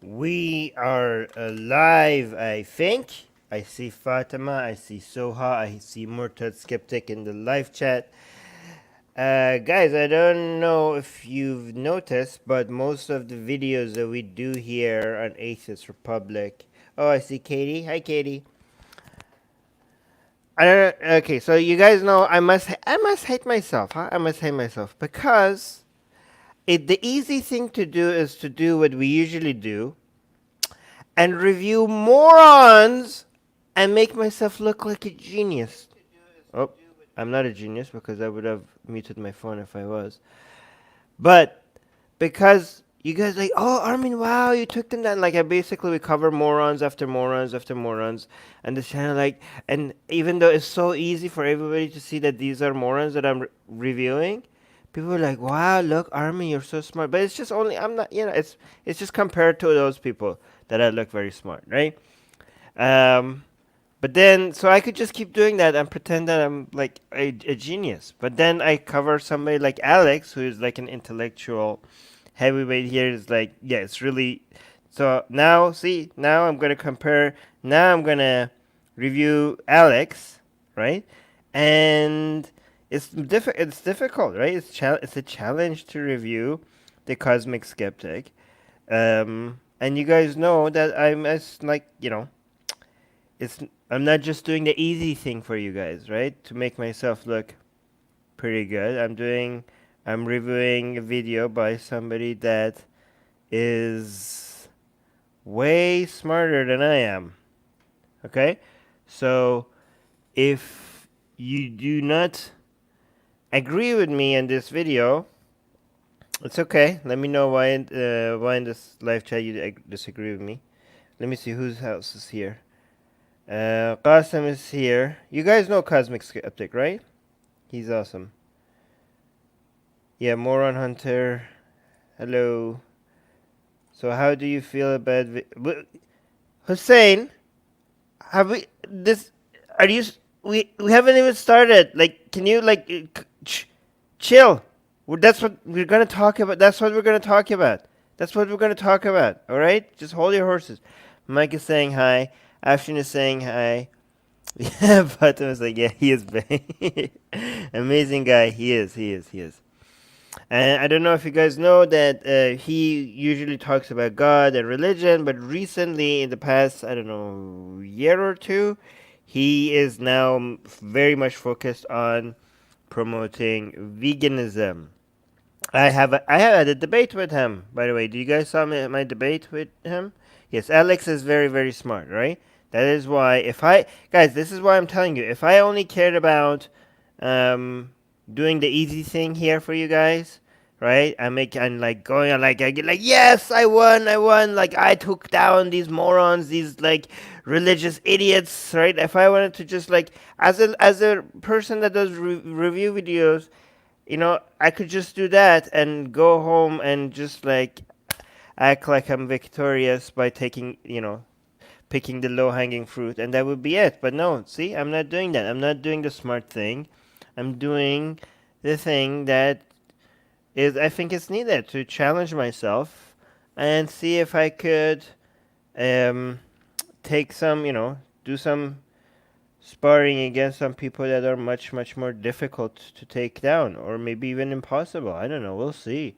We are live, I think. I see Fatima, I see Soha, I see Murtad Skeptic in the live chat. Guys, I don't know if you've noticed, but most of the videos that we do here on Atheist Republic. Oh, I see Katie. Hi, Katie. I don't. Okay, so you guys know I must hate myself, huh? I must hate myself because the easy thing to do is to do what we usually do and review morons and make myself look like a genius. Oh, I'm not a genius because I would have muted my phone if I was. But because you guys like, oh, Armin, wow, you took them down. Like, I basically we cover morons after morons after morons, and this channel like, and even though it's so easy for everybody to see that these are morons that I'm reviewing, people are like, wow, look, Armin, you're so smart. But it's just only I'm not, it's just compared to those people that I look very smart, right? Um, but then, so I could just keep doing that and pretend that I'm like a genius. But then I cover somebody like Alex, who is like an intellectual heavyweight here. Is like, yeah, it's really. So now, see, now I'm gonna compare. Now I'm gonna review Alex, right? And It's difficult, right? It's a challenge to review the Cosmic Skeptic. And you guys know that I'm as like it's I'm not just doing the easy thing for you guys, right? To make myself look pretty good. I'm reviewing a video by somebody that is way smarter than I am. Okay? So if you do not agree with me in this video, it's okay. Let me know why in this live chat you disagree with me. Let me see whose house is here. Qasim is here. You guys know Cosmic Skeptic, right? He's awesome. Yeah, Moron Hunter. Hello. So how do you feel about Hussein? Have we this? Are you? We haven't even started. Like, can you like chill? That's what we're gonna talk about. That's what we're gonna talk about. That's what we're gonna talk about. All right, just hold your horses. Mike is saying hi. Afshin is saying hi. Yeah, Fatima was like, yeah, he is big. Amazing guy. He is. He is. He is. And I don't know if you guys know that he usually talks about God and religion, but recently, in the past, I don't know, year or two, he is now very much focused on promoting veganism. I have had a debate with him. By the way, do you guys saw my debate with him? Yes, Alex is very very smart, right? That is why if I guys, this is why I'm telling you. If I only cared about um, doing the easy thing here for you guys, right? I'm like going on like I get like yes, I won. Like I took down these morons, these like religious idiots, right? If I wanted to just like as a person that does review videos, I could just do that and go home and just like act like I'm victorious by picking the low hanging fruit, and that would be it. But no, see, I'm not doing that. I'm not doing the smart thing. I'm doing the thing that is I think is needed to challenge myself and see if I could um, take some, do some sparring against some people that are much, much more difficult to take down, or maybe even impossible. I don't know. We'll see.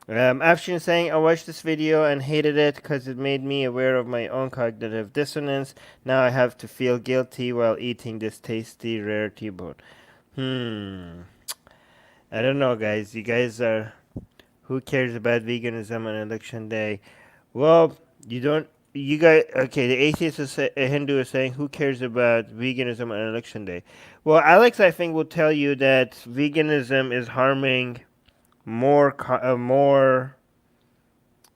Afshin saying, I watched this video and hated it because it made me aware of my own cognitive dissonance. Now I have to feel guilty while eating this tasty, rare T-bone. I don't know, guys. You guys are. Who cares about veganism on election day? Well, you don't. You guys, okay? The atheist is a Hindu is saying, "Who cares about veganism on election day?" Well, Alex, I think will tell you that veganism is harming more.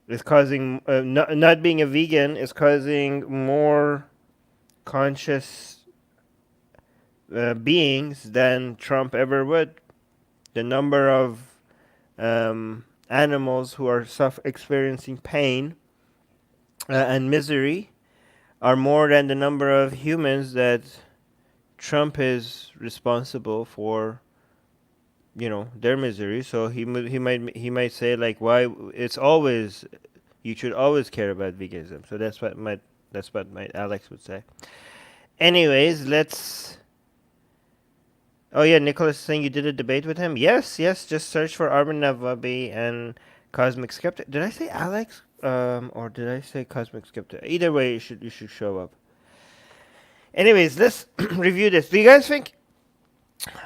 Is causing not being a vegan is causing more conscious beings than Trump ever would. The number of animals who are experiencing pain and misery are more than the number of humans that Trump is responsible for, their misery. So he might say like, why it's always You should always care about veganism. So that's what my Alex would say. Anyways, let's. Oh yeah, Nicholas is saying you did a debate with him. Yes, yes. Just search for Armin Navabi and Cosmic Skeptic. Did I say Alex? Or did I say Cosmic Skeptic? Either way, you should show up. Anyways, let's review this. Do you guys think?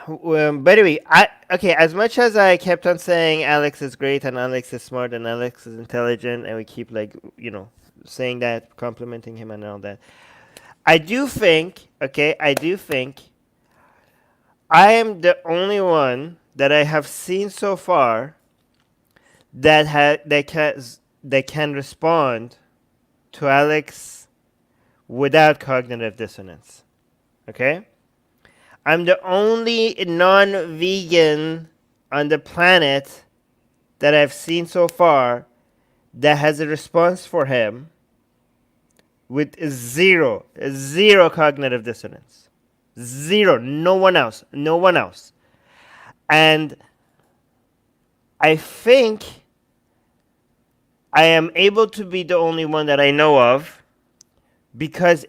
By the way, okay. As much as I kept on saying Alex is great and Alex is smart and Alex is intelligent, and we keep saying that, complimenting him and all that. I do think, okay, I do think I am the only one that I have seen so far that can respond to Alex without cognitive dissonance. Okay? I'm the only non-vegan on the planet that I've seen so far that has a response for him with zero cognitive dissonance. Zero. No one else. No one else. And I think I am able to be the only one that I know of because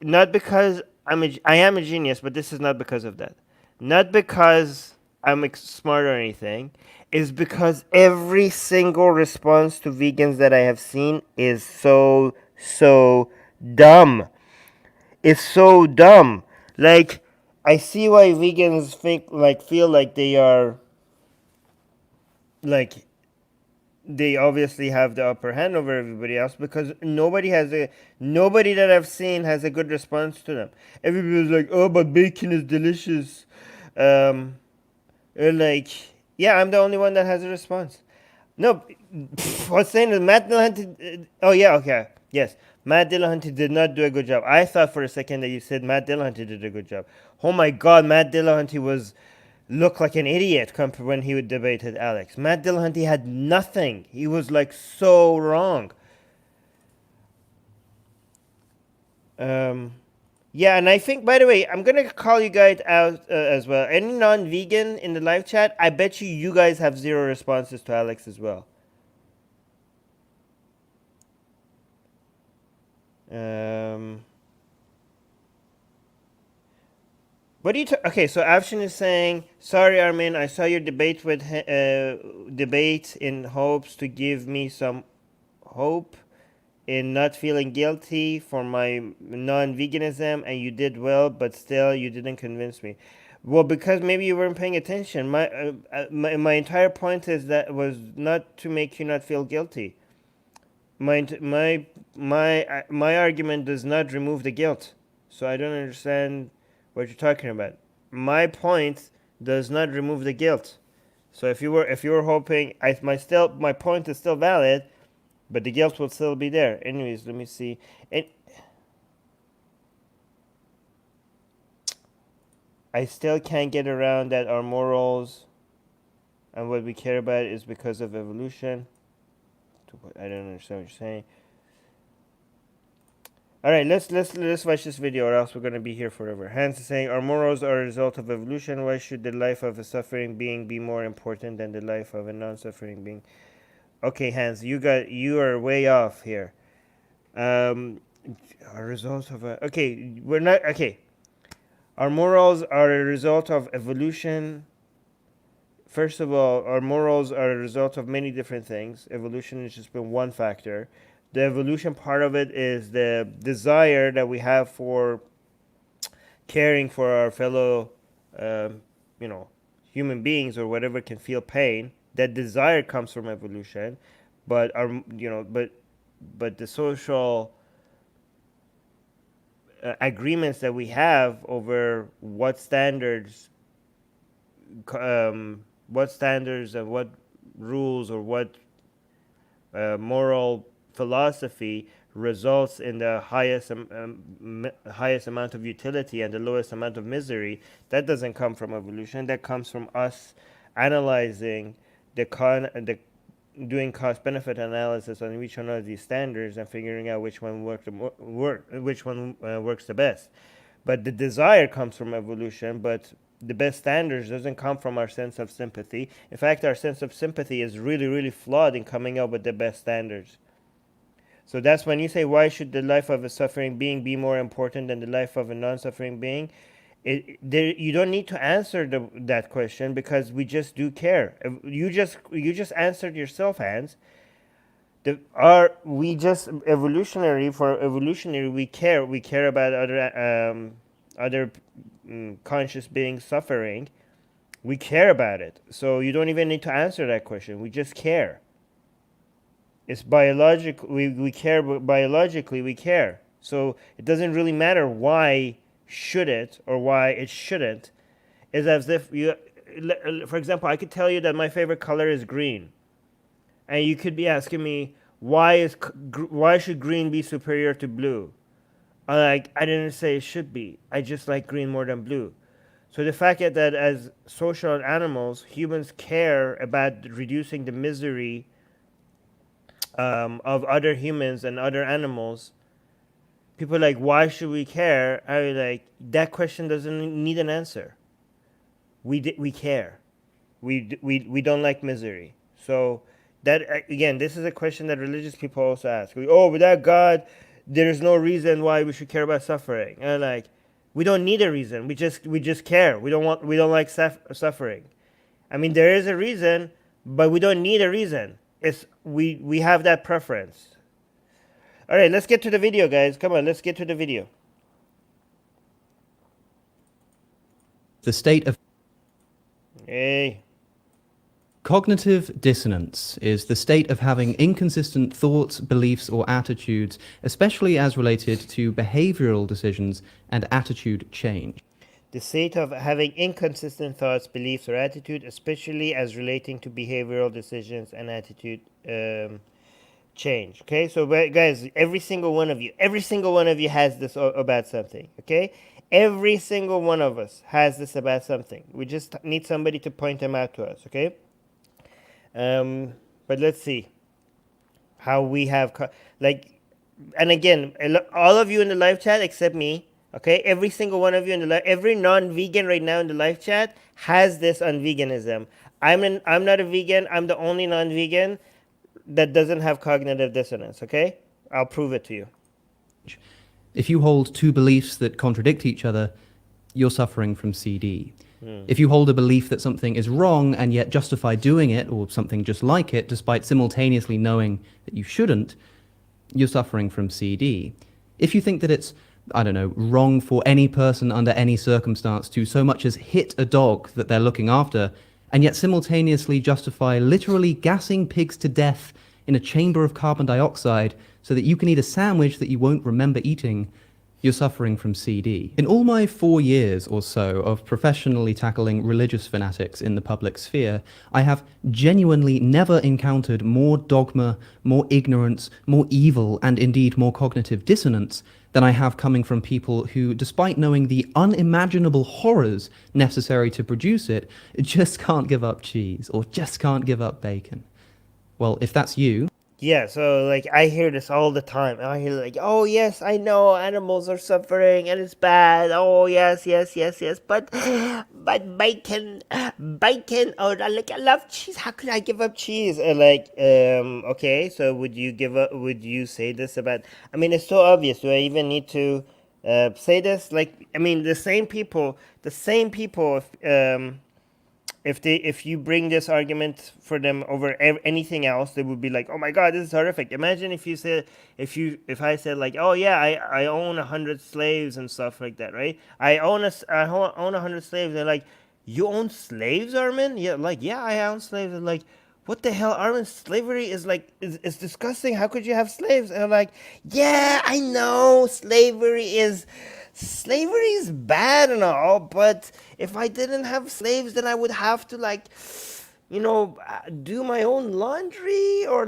not because I am a genius, but this is not because of that. Not because I'm smart or anything. Is because every single response to vegans that I have seen is so dumb. It's so dumb. Like, I see why vegans feel like they are like they obviously have the upper hand over everybody else because nobody that I've seen has a good response to them. Everybody's like, oh, but bacon is delicious. Um, like, yeah, I'm the only one that has a response. No, what's saying is Matt Dillahunty. Oh yeah, okay, yes, Matt Dillahunty did not do a good job. I thought for a second that you said Matt Dillahunty did a good job. Oh my God, Matt Dillahunty looked like an idiot when he would debated Alex. Matt Dillahunty had nothing. He was like so wrong. Yeah, and I think, by the way, I'm gonna call you guys out as well. Any non-vegan in the live chat, I bet you guys have zero responses to Alex as well. What do you? Okay, so Afshin is saying, "Sorry, Armin, I saw your debate in hopes to give me some hope in not feeling guilty for my non-veganism, and you did well, but still, you didn't convince me." Well, because maybe you weren't paying attention. My entire point is that was not to make you not feel guilty. My argument does not remove the guilt, so I don't understand what you're talking about. My point does not remove the guilt. So if you were hoping, my point is still valid, but the guilt will still be there. Anyways, let me see. I still can't get around that our morals and what we care about is because of evolution. I don't understand what you're saying. All right, let's watch this video, or else we're gonna be here forever. Hans is saying our morals are a result of evolution. Why should the life of a suffering being be more important than the life of a non-suffering being? Okay, Hans, you are way off here. A result of a we're not okay. Our morals are a result of evolution. First of all, our morals are a result of many different things. Evolution has just been one factor. The evolution part of it is the desire that we have for caring for our fellow, um, human beings or whatever can feel pain. That desire comes from evolution, but but the social agreements that we have over what standards and what rules or what moral philosophy results in the highest amount of utility and the lowest amount of misery. That doesn't come from evolution. That comes from us analyzing the doing cost benefit analysis on each one of these standards and figuring out which one works the best. But the desire comes from evolution. But the best standards doesn't come from our sense of sympathy. In fact, our sense of sympathy is really, really flawed in coming up with the best standards. So that's when you say, why should the life of a suffering being be more important than the life of a non-suffering being? You don't need to answer that question, because we just do care. You just answered yourself, Hans. We just evolutionary we care. We care about other conscious beings suffering. We care about it. So you don't even need to answer that question. We just care. It's biological. We care, biologically we care. So it doesn't really matter why should it or why it shouldn't. It's as if for example, I could tell you that my favorite color is green, and you could be asking me, why should green be superior to blue? I didn't say it should be. I just like green more than blue. So the fact that as social animals, humans care about reducing the misery of other humans and other animals, people are like, why should we care? I was like, that question doesn't need an answer. We care. We don't like misery. So that, again, this is a question that religious people also ask. Without God, there's no reason why we should care about suffering. And like, we don't need a reason. We just care. We don't like suffering. I mean, there is a reason, but we don't need a reason. We have that preference. All right, let's get to the video, guys. Come on, let's get to the video. The state of Hey. Cognitive dissonance is the state of having inconsistent thoughts, beliefs, or attitudes, especially as related to behavioral decisions and attitude change. The state of having inconsistent thoughts, beliefs, or attitude, especially as relating to behavioral decisions and attitude change. Okay, so guys, every single one of you has this about something. Okay, every single one of us has this about something. We just need somebody to point them out to us. Okay, but let's see how we have and again, all of you in the live chat except me. Okay, every single one of you in the every non-vegan right now in the live chat has this on veganism. I'm not a vegan. I'm the only non-vegan that doesn't have cognitive dissonance. Okay, I'll prove it to you. If you hold two beliefs that contradict each other, you're suffering from CD. If you hold a belief that something is wrong and yet justify doing it, or something just like it, despite simultaneously knowing that you shouldn't, you're suffering from CD. If you think that it's, I don't know, wrong for any person under any circumstance to so much as hit a dog that they're looking after, and yet simultaneously justify literally gassing pigs to death in a chamber of carbon dioxide so that you can eat a sandwich that you won't remember eating, you're suffering from CD. In all my 4 years or so of professionally tackling religious fanatics in the public sphere, I have genuinely never encountered more dogma, more ignorance, more evil, and indeed more cognitive dissonance than I have coming from people who, despite knowing the unimaginable horrors necessary to produce it, just can't give up cheese or just can't give up bacon. Well, if that's you... Yeah, so I hear this all the time. I hear oh yes, I know animals are suffering and it's bad. Oh yes, but bacon. Oh, I love cheese. How could I give up cheese? Okay, so would you say this about? I mean, it's so obvious. Do I even need to say this? The same people. If you bring this argument for them over anything else, they would be like, "Oh my God, this is horrific." Imagine if I said oh yeah, I own 100 slaves and stuff like that, right? I own 100 slaves. They're like, "You own slaves, Armin?" Yeah, yeah, I own slaves. They're like, "What the hell, Armin? Slavery is is disgusting. How could you have slaves?" And I'm like, "Yeah, I know Slavery is bad and all, but if I didn't have slaves, then I would have to do my own laundry or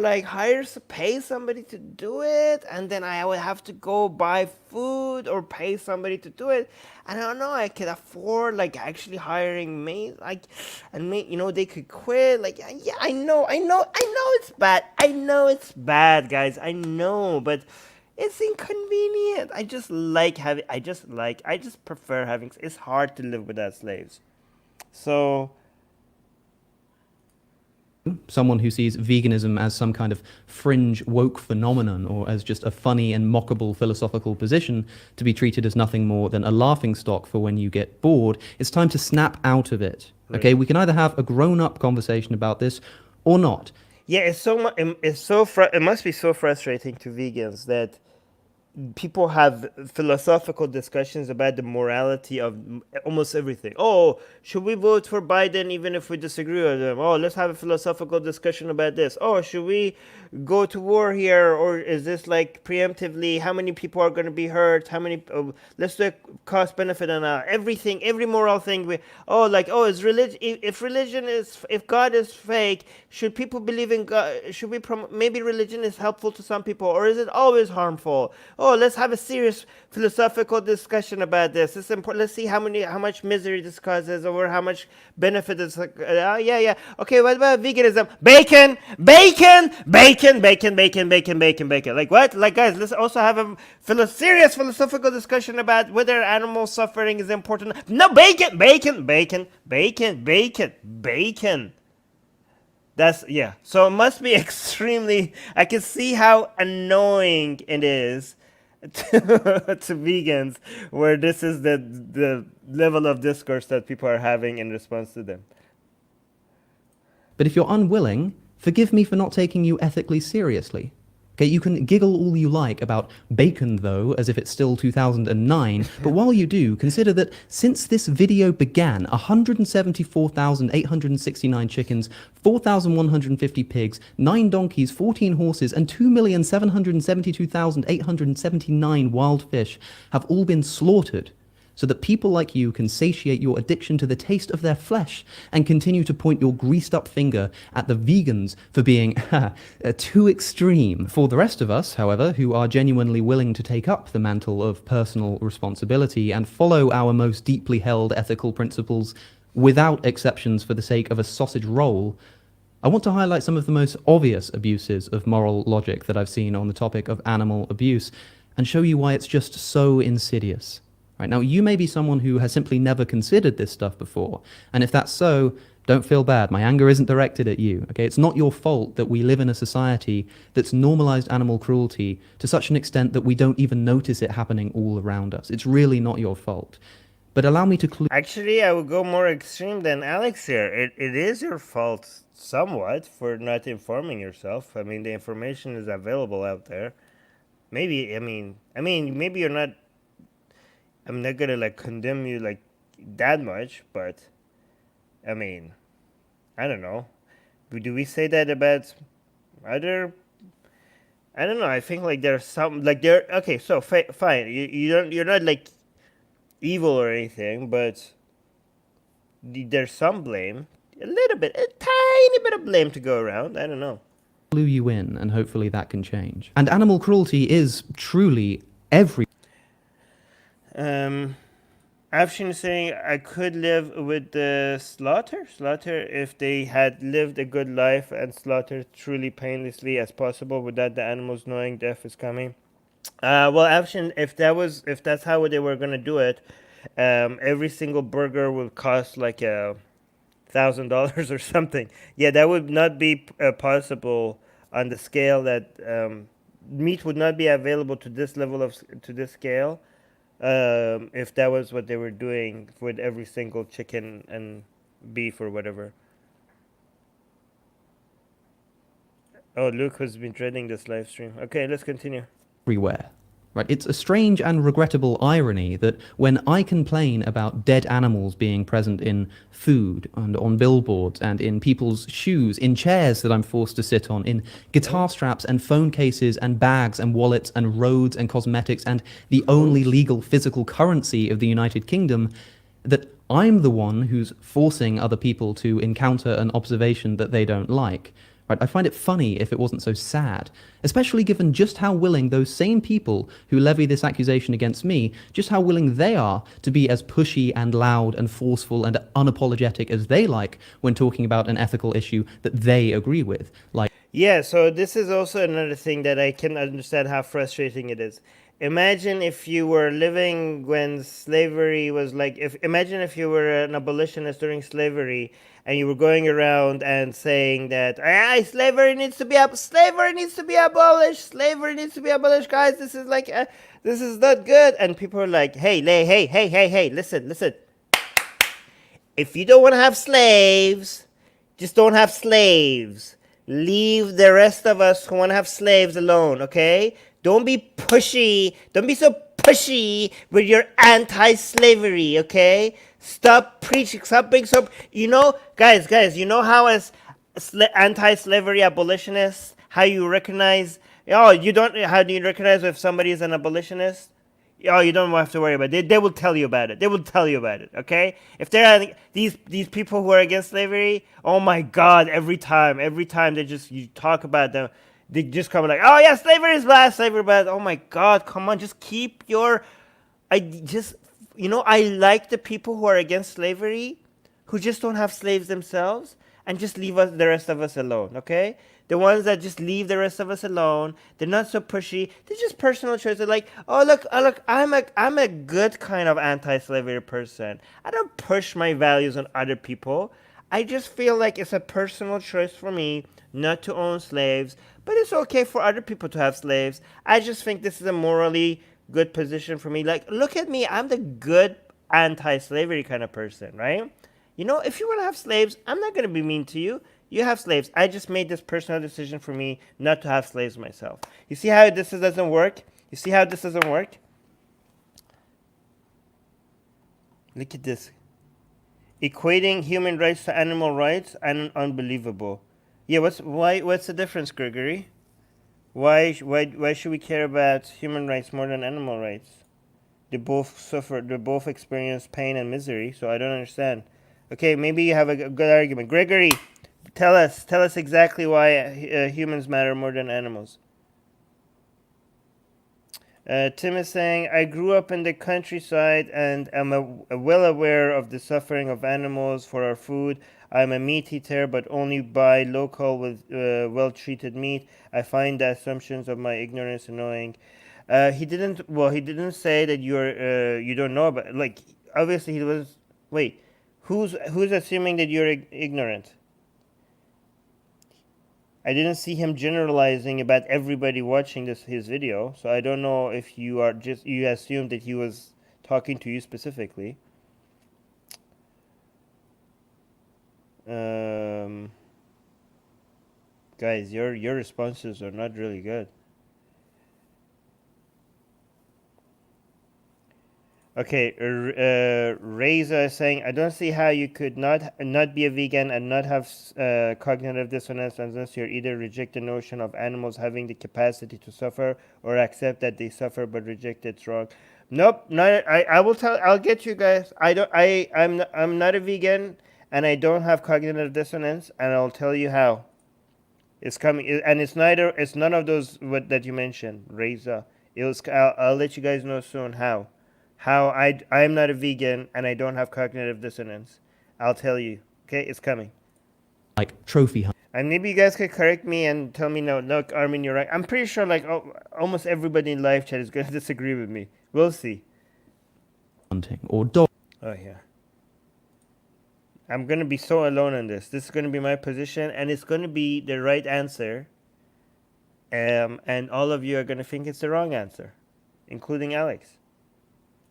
pay somebody to do it, and then I would have to go buy food or pay somebody to do it. I don't know. I could afford actually hiring maids, they could quit. Yeah, I know it's bad. I know it's bad, guys. I know, but it's inconvenient. I just prefer having. It's hard to live without slaves. So someone who sees veganism as some kind of fringe woke phenomenon or as just a funny and mockable philosophical position to be treated as nothing more than a laughingstock for when you get bored, it's time to snap out of it. Okay, we can either have a grown-up conversation about this or not. yeah, it must be so frustrating to vegans that people have philosophical discussions about the morality of almost everything. Oh, should we vote for Biden even if we disagree with him? Oh, let's have a philosophical discussion about this. Oh, should we go to war here, or is this like preemptively? How many people are going to be hurt? How many? Let's do a cost benefit analysis. Everything, every moral thing. Is religion? If God is fake, should people believe in God? Should we maybe religion is helpful to some people, or is it always harmful? Oh, let's have a serious philosophical discussion about this. It's important. Let's see how much misery this causes, or how much benefit it's like. Yeah. Okay, what about veganism? Bacon. Like what? Like guys, let's also have a serious philosophical discussion about whether animal suffering is important. No, bacon. That's, yeah. So it must be extremely. I can see how annoying it is to vegans, where this is the level of discourse that people are having in response to them. But if you're unwilling, forgive me for not taking you ethically seriously. Okay, you can giggle all you like about bacon, though, as if it's still 2009, but while you do, consider that since this video began, 174,869 chickens, 4,150 pigs, 9 donkeys, 14 horses, and 2,772,879 wild fish have all been slaughtered, so that people like you can satiate your addiction to the taste of their flesh and continue to point your greased-up finger at the vegans for being too extreme. For the rest of us, however, who are genuinely willing to take up the mantle of personal responsibility and follow our most deeply held ethical principles without exceptions for the sake of a sausage roll, I want to highlight some of the most obvious abuses of moral logic that I've seen on the topic of animal abuse and show you why it's just so insidious. Right, now, you may be someone who has simply never considered this stuff before, and if that's so, don't feel bad. My anger isn't directed at you. Okay, it's not your fault that we live in a society that's normalized animal cruelty to such an extent that we don't even notice it happening all around us. It's really not your fault. But allow me to Actually, I would go more extreme than Alex here. It is your fault somewhat for not informing yourself. I mean, the information is available out there. Maybe, maybe you're not. I'm not gonna like condemn you like that much, but I mean, I don't know. Do we say that about other? I don't know. I think like there's some like there. Okay, so fine. You're not like evil or anything, but there's some blame, a tiny bit of blame to go around. I don't know. clue you in, and hopefully that can change. And animal cruelty is truly every. Afshin is saying I could live with the slaughter if they had lived a good life and slaughtered truly painlessly as possible without the animals knowing death is coming. Well, Afshin, if that's how they were gonna do it, every single burger would cost like $1,000 or something. Yeah, that would not be possible on the scale that meat would not be available to this scale. If that was what they were doing with every single chicken and beef or whatever. Oh, Luke has been dreading this live stream. Okay, let's continue. Everywhere. Right? It's a strange and regrettable irony that when I complain about dead animals being present in food and on billboards and in people's shoes, in chairs that I'm forced to sit on, in guitar straps and phone cases and bags and wallets and roads and cosmetics and the only legal physical currency of the United Kingdom, that I'm the one who's forcing other people to encounter an observation that they don't like. Right? I find it funny if it wasn't so sad, especially given just how willing those same people who levy this accusation against me, just how willing they are to be as pushy and loud and forceful and unapologetic as they like when talking about an ethical issue that they agree with. Like, yeah, so this is also another thing that I can understand how frustrating it is. imagine if you were living when slavery was like, imagine if you were an abolitionist during slavery and you were going around and saying that slavery needs to be slavery needs to be abolished, slavery needs to be abolished, guys, this is like this is not good, and people are like, hey, listen, if you don't want to have slaves, just don't have slaves. Leave the rest of us who want to have slaves alone, okay? Don't be pushy. Don't be so pushy with your anti-slavery, okay? Stop preaching. Stop being so... guys, you know how as anti-slavery abolitionists, how you recognize... Oh, you don't... How do you recognize if somebody is an abolitionist? Oh, you don't have to worry about it. They will tell you about it. They will tell you about it, okay? If there are these people who are against slavery, oh my God, every time you talk about them, they just come like, oh yeah, slavery is bad, slavery is bad. Oh my God, come on, just keep your... I like the people who are against slavery, who just don't have slaves themselves, and just leave the rest of us alone, okay? The ones that just leave the rest of us alone, they're not so pushy. They're just personal choices. They're like, oh look, I'm a good kind of anti-slavery person. I don't push my values on other people. I just feel like it's a personal choice for me not to own slaves, but it's okay for other people to have slaves. I just think this is a morally good position for me. Like, look at me, I'm the good anti-slavery kind of person, right? If you want to have slaves, I'm not going to be mean to you. You have slaves. I just made this personal decision for me not to have slaves myself. You see how this doesn't work? You see how this doesn't work? Look at this. Equating human rights to animal rights and unbelievable. Yeah, what's the difference, Gregory? Why should we care about human rights more than animal rights? They both experience pain and misery, so I don't understand. Okay, maybe you have a good argument. Gregory, tell us exactly why humans matter more than animals. Tim is saying, I grew up in the countryside and am well aware of the suffering of animals for our food. I'm a meat eater, but only buy local with well-treated meat. I find the assumptions of my ignorance annoying. He didn't say that you don't know about, like, obviously he was, wait, who's assuming that you're ignorant? I didn't see him generalizing about everybody watching his video, so I don't know if you assumed that he was talking to you specifically. Guys, your responses are not really good. Okay, Reza is saying, I don't see how you could not be a vegan and not have cognitive dissonance unless you either reject the notion of animals having the capacity to suffer or accept that they suffer but reject it's wrong. Nope, not. I'll get you guys. I'm not a vegan and I don't have cognitive dissonance, and I'll tell you how. It's coming, and it's none of those that you mentioned, Reza. I'll let you guys know soon how. I'm not a vegan and I don't have cognitive dissonance. I'll tell you. Okay, it's coming. Like trophy hunting. And maybe you guys could correct me and tell me, no, look, Armin, you're right. I'm pretty sure almost everybody in live chat is going to disagree with me. We'll see. Hunting or dog. Oh, yeah. I'm going to be so alone on this. This is going to be my position, and it's going to be the right answer. And all of you are going to think it's the wrong answer, including Alex.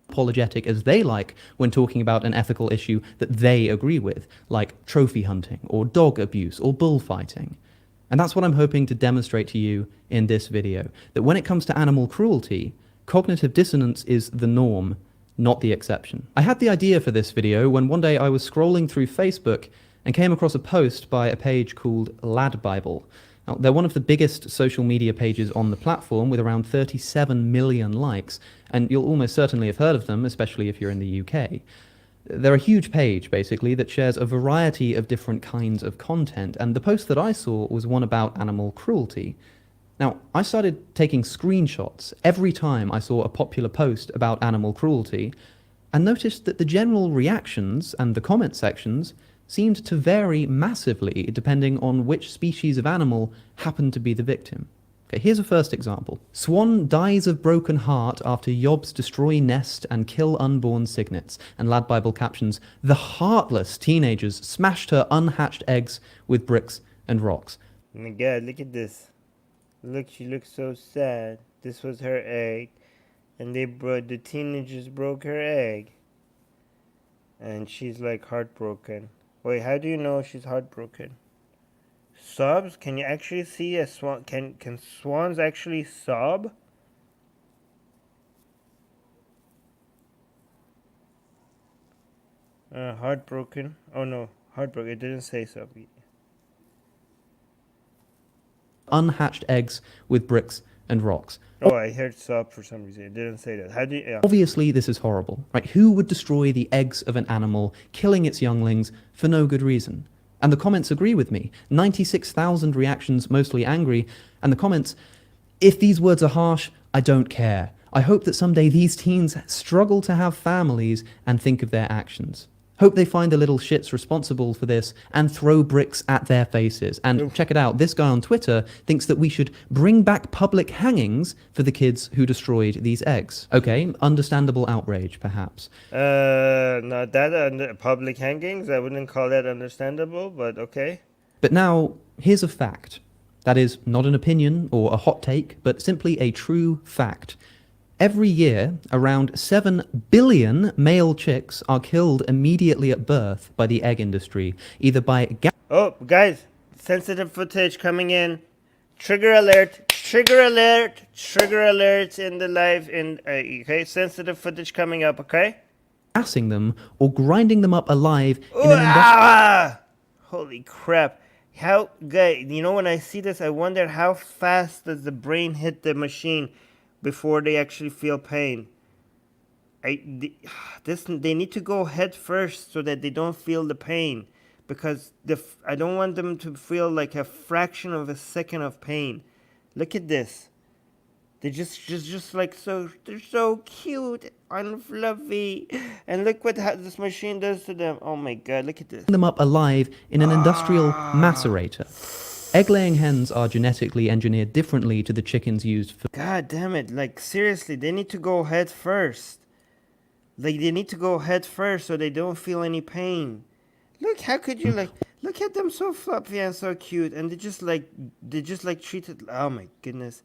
Apologetic as they like when talking about an ethical issue that they agree with, like trophy hunting or dog abuse or bullfighting. And that's what I'm hoping to demonstrate to you in this video, that when it comes to animal cruelty, cognitive dissonance is the norm, not the exception. I had the idea for this video when one day I was scrolling through Facebook and came across a post by a page called Lad Bible. Now, they're one of the biggest social media pages on the platform with around 37 million likes, and you'll almost certainly have heard of them, especially if you're in the UK. They're a huge page, basically, that shares a variety of different kinds of content, and the post that I saw was one about animal cruelty. Now, I started taking screenshots every time I saw a popular post about animal cruelty, and noticed that the general reactions and the comment sections seemed to vary massively depending on which species of animal happened to be the victim. Okay, here's a first example. Swan dies of broken heart after Yobs destroy nest and kill unborn cygnets. And Lad Bible captions, the heartless teenagers smashed her unhatched eggs with bricks and rocks. Oh my god, look at this. Look, she looks so sad. This was her egg. And the teenagers broke her egg. And she's like heartbroken. Wait, how do you know she's heartbroken? Sobs? Can you actually see a swan? Can swans actually sob? Heartbroken. Oh no, heartbroken. It didn't say sob. Unhatched eggs with bricks and rocks. Oh, I heard sob for some reason. It didn't say that. How do you? Yeah. Obviously, this is horrible, right? Who would destroy the eggs of an animal, killing its younglings for no good reason? And the comments agree with me. 96,000 reactions, mostly angry. And the comments, if these words are harsh, I don't care. I hope that someday these teens struggle to have families and think of their actions. Hope they find the little shits responsible for this and throw bricks at their faces. And check it out, this guy on Twitter thinks that we should bring back public hangings for the kids who destroyed these eggs. Okay, understandable outrage, perhaps. Not that public hangings. I wouldn't call that understandable, but okay. But now, here's a fact. That is not an opinion or a hot take, but simply a true fact. Every year, around 7 billion male chicks are killed immediately at birth by the egg industry, either by... Oh, guys, sensitive footage coming in. Trigger alert, trigger alert, trigger alert in the live, okay, sensitive footage coming up, okay? gassing them or grinding them up alive in an industrial... Holy crap. How, guys, you know, when I see this, I wonder how fast does the brain hit the machine before they actually feel pain. They need to go head first so that they don't feel the pain, because I don't want them to feel like a fraction of a second of pain. Look at this. They're just like they're so cute and fluffy, and look what this machine does to them. Oh my god, look at this. Them up alive in an industrial macerator. Egg-laying hens are genetically engineered differently to the chickens used for... God damn it, like seriously, they need to go head first. Like they need to go head first so they don't feel any pain. Look, how could you look at them, so fluffy and so cute, and they just like treated. Oh my goodness.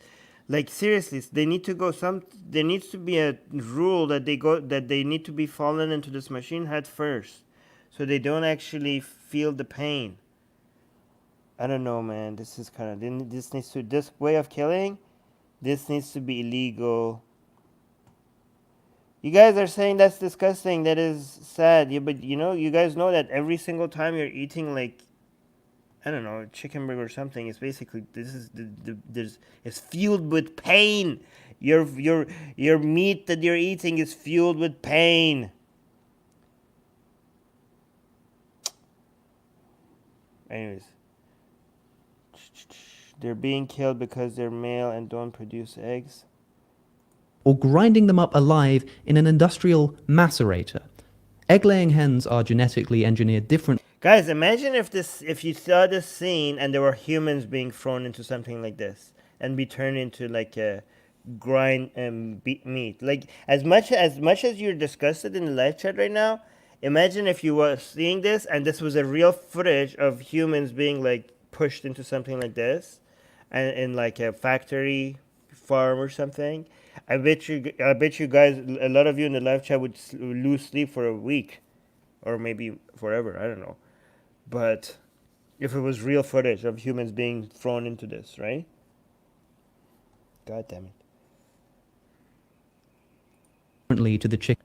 Like seriously, they need to go there needs to be a rule that they need to be fallen into this machine head first, so they don't actually feel the pain. I don't know, man. This is this way of killing, this needs to be illegal. You guys are saying that's disgusting. That is sad. Yeah, but you guys know that every single time you're eating, like, I don't know, chicken burger or something, it's basically it's fueled with pain. Your meat that you're eating is fueled with pain. Anyways, they're being killed because they're male and don't produce eggs. Or grinding them up alive in an industrial macerator. Egg-laying hens are genetically engineered different. Guys, imagine if you saw this scene and there were humans being thrown into something like this and be turned into like a grind meat. Like as much as you're disgusted in the live chat right now, imagine if you were seeing this and this was a real footage of humans being like pushed into something like this, and in like a factory farm or something. I bet you guys, a lot of you in the live chat would lose sleep for a week, or maybe forever. I don't know. But if it was real footage of humans being thrown into this, right? God damn it. To the chicken.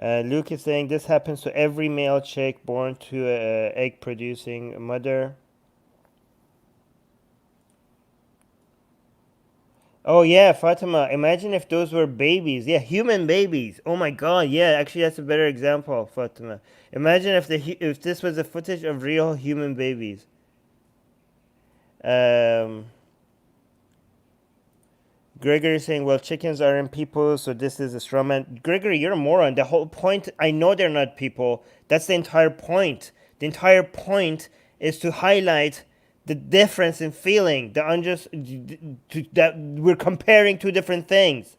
Luke is saying this happens to every male chick born to an egg-producing mother. Oh yeah, Fatima, imagine if those were babies. Yeah, human babies. Oh my god, yeah, actually that's a better example, Fatima. Imagine if this was a footage of real human babies. Gregory saying, well, chickens aren't people, so this is a straw man. Gregory, you're a moron. The whole point, I know they're not people. That's the entire point. The entire point is to highlight the difference in feeling, the unjust, that we're comparing two different things.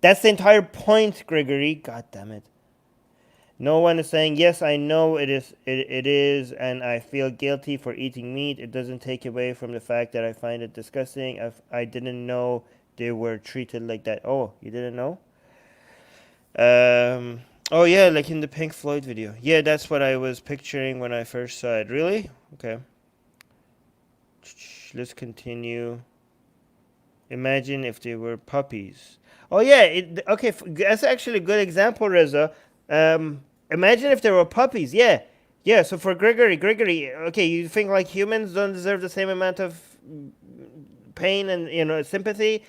That's the entire point, Gregory. God damn it. No one is saying, yes, I know it is, and I feel guilty for eating meat. It doesn't take away from the fact that I find it disgusting. I didn't know they were treated like that. Oh, you didn't know? Oh yeah, like in the Pink Floyd video. Yeah, that's what I was picturing when I first saw it. Really? Okay. Let's continue. Imagine if they were puppies. Oh yeah, okay, that's actually a good example, Reza. Imagine if they were puppies. Yeah, yeah. So for Gregory, okay, you think like humans don't deserve the same amount of pain and sympathy?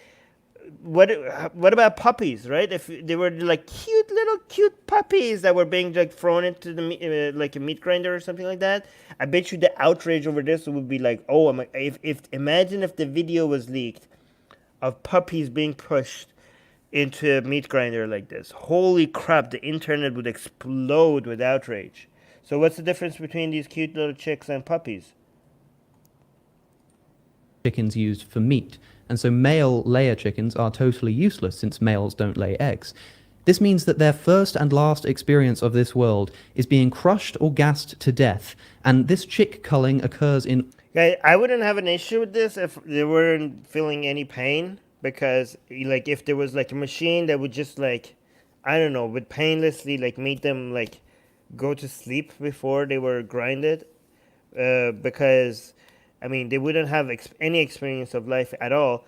What about puppies, right? If they were like cute puppies that were being like thrown into the like a meat grinder or something like that, I bet you the outrage over this would be like, oh, if imagine if the video was leaked of puppies being pushed into a meat grinder like this. Holy crap, the internet would explode with outrage. So what's the difference between these cute little chicks and puppies? Chickens used for meat, and so male layer chickens are totally useless since males don't lay eggs. This means that their first and last experience of this world is being crushed or gassed to death, and this chick culling occurs in... I wouldn't have an issue with this if they weren't feeling any pain, because like if there was like a machine that would just like, I don't know, would painlessly like make them like go to sleep before they were grinded, because I mean they wouldn't have any experience of life at all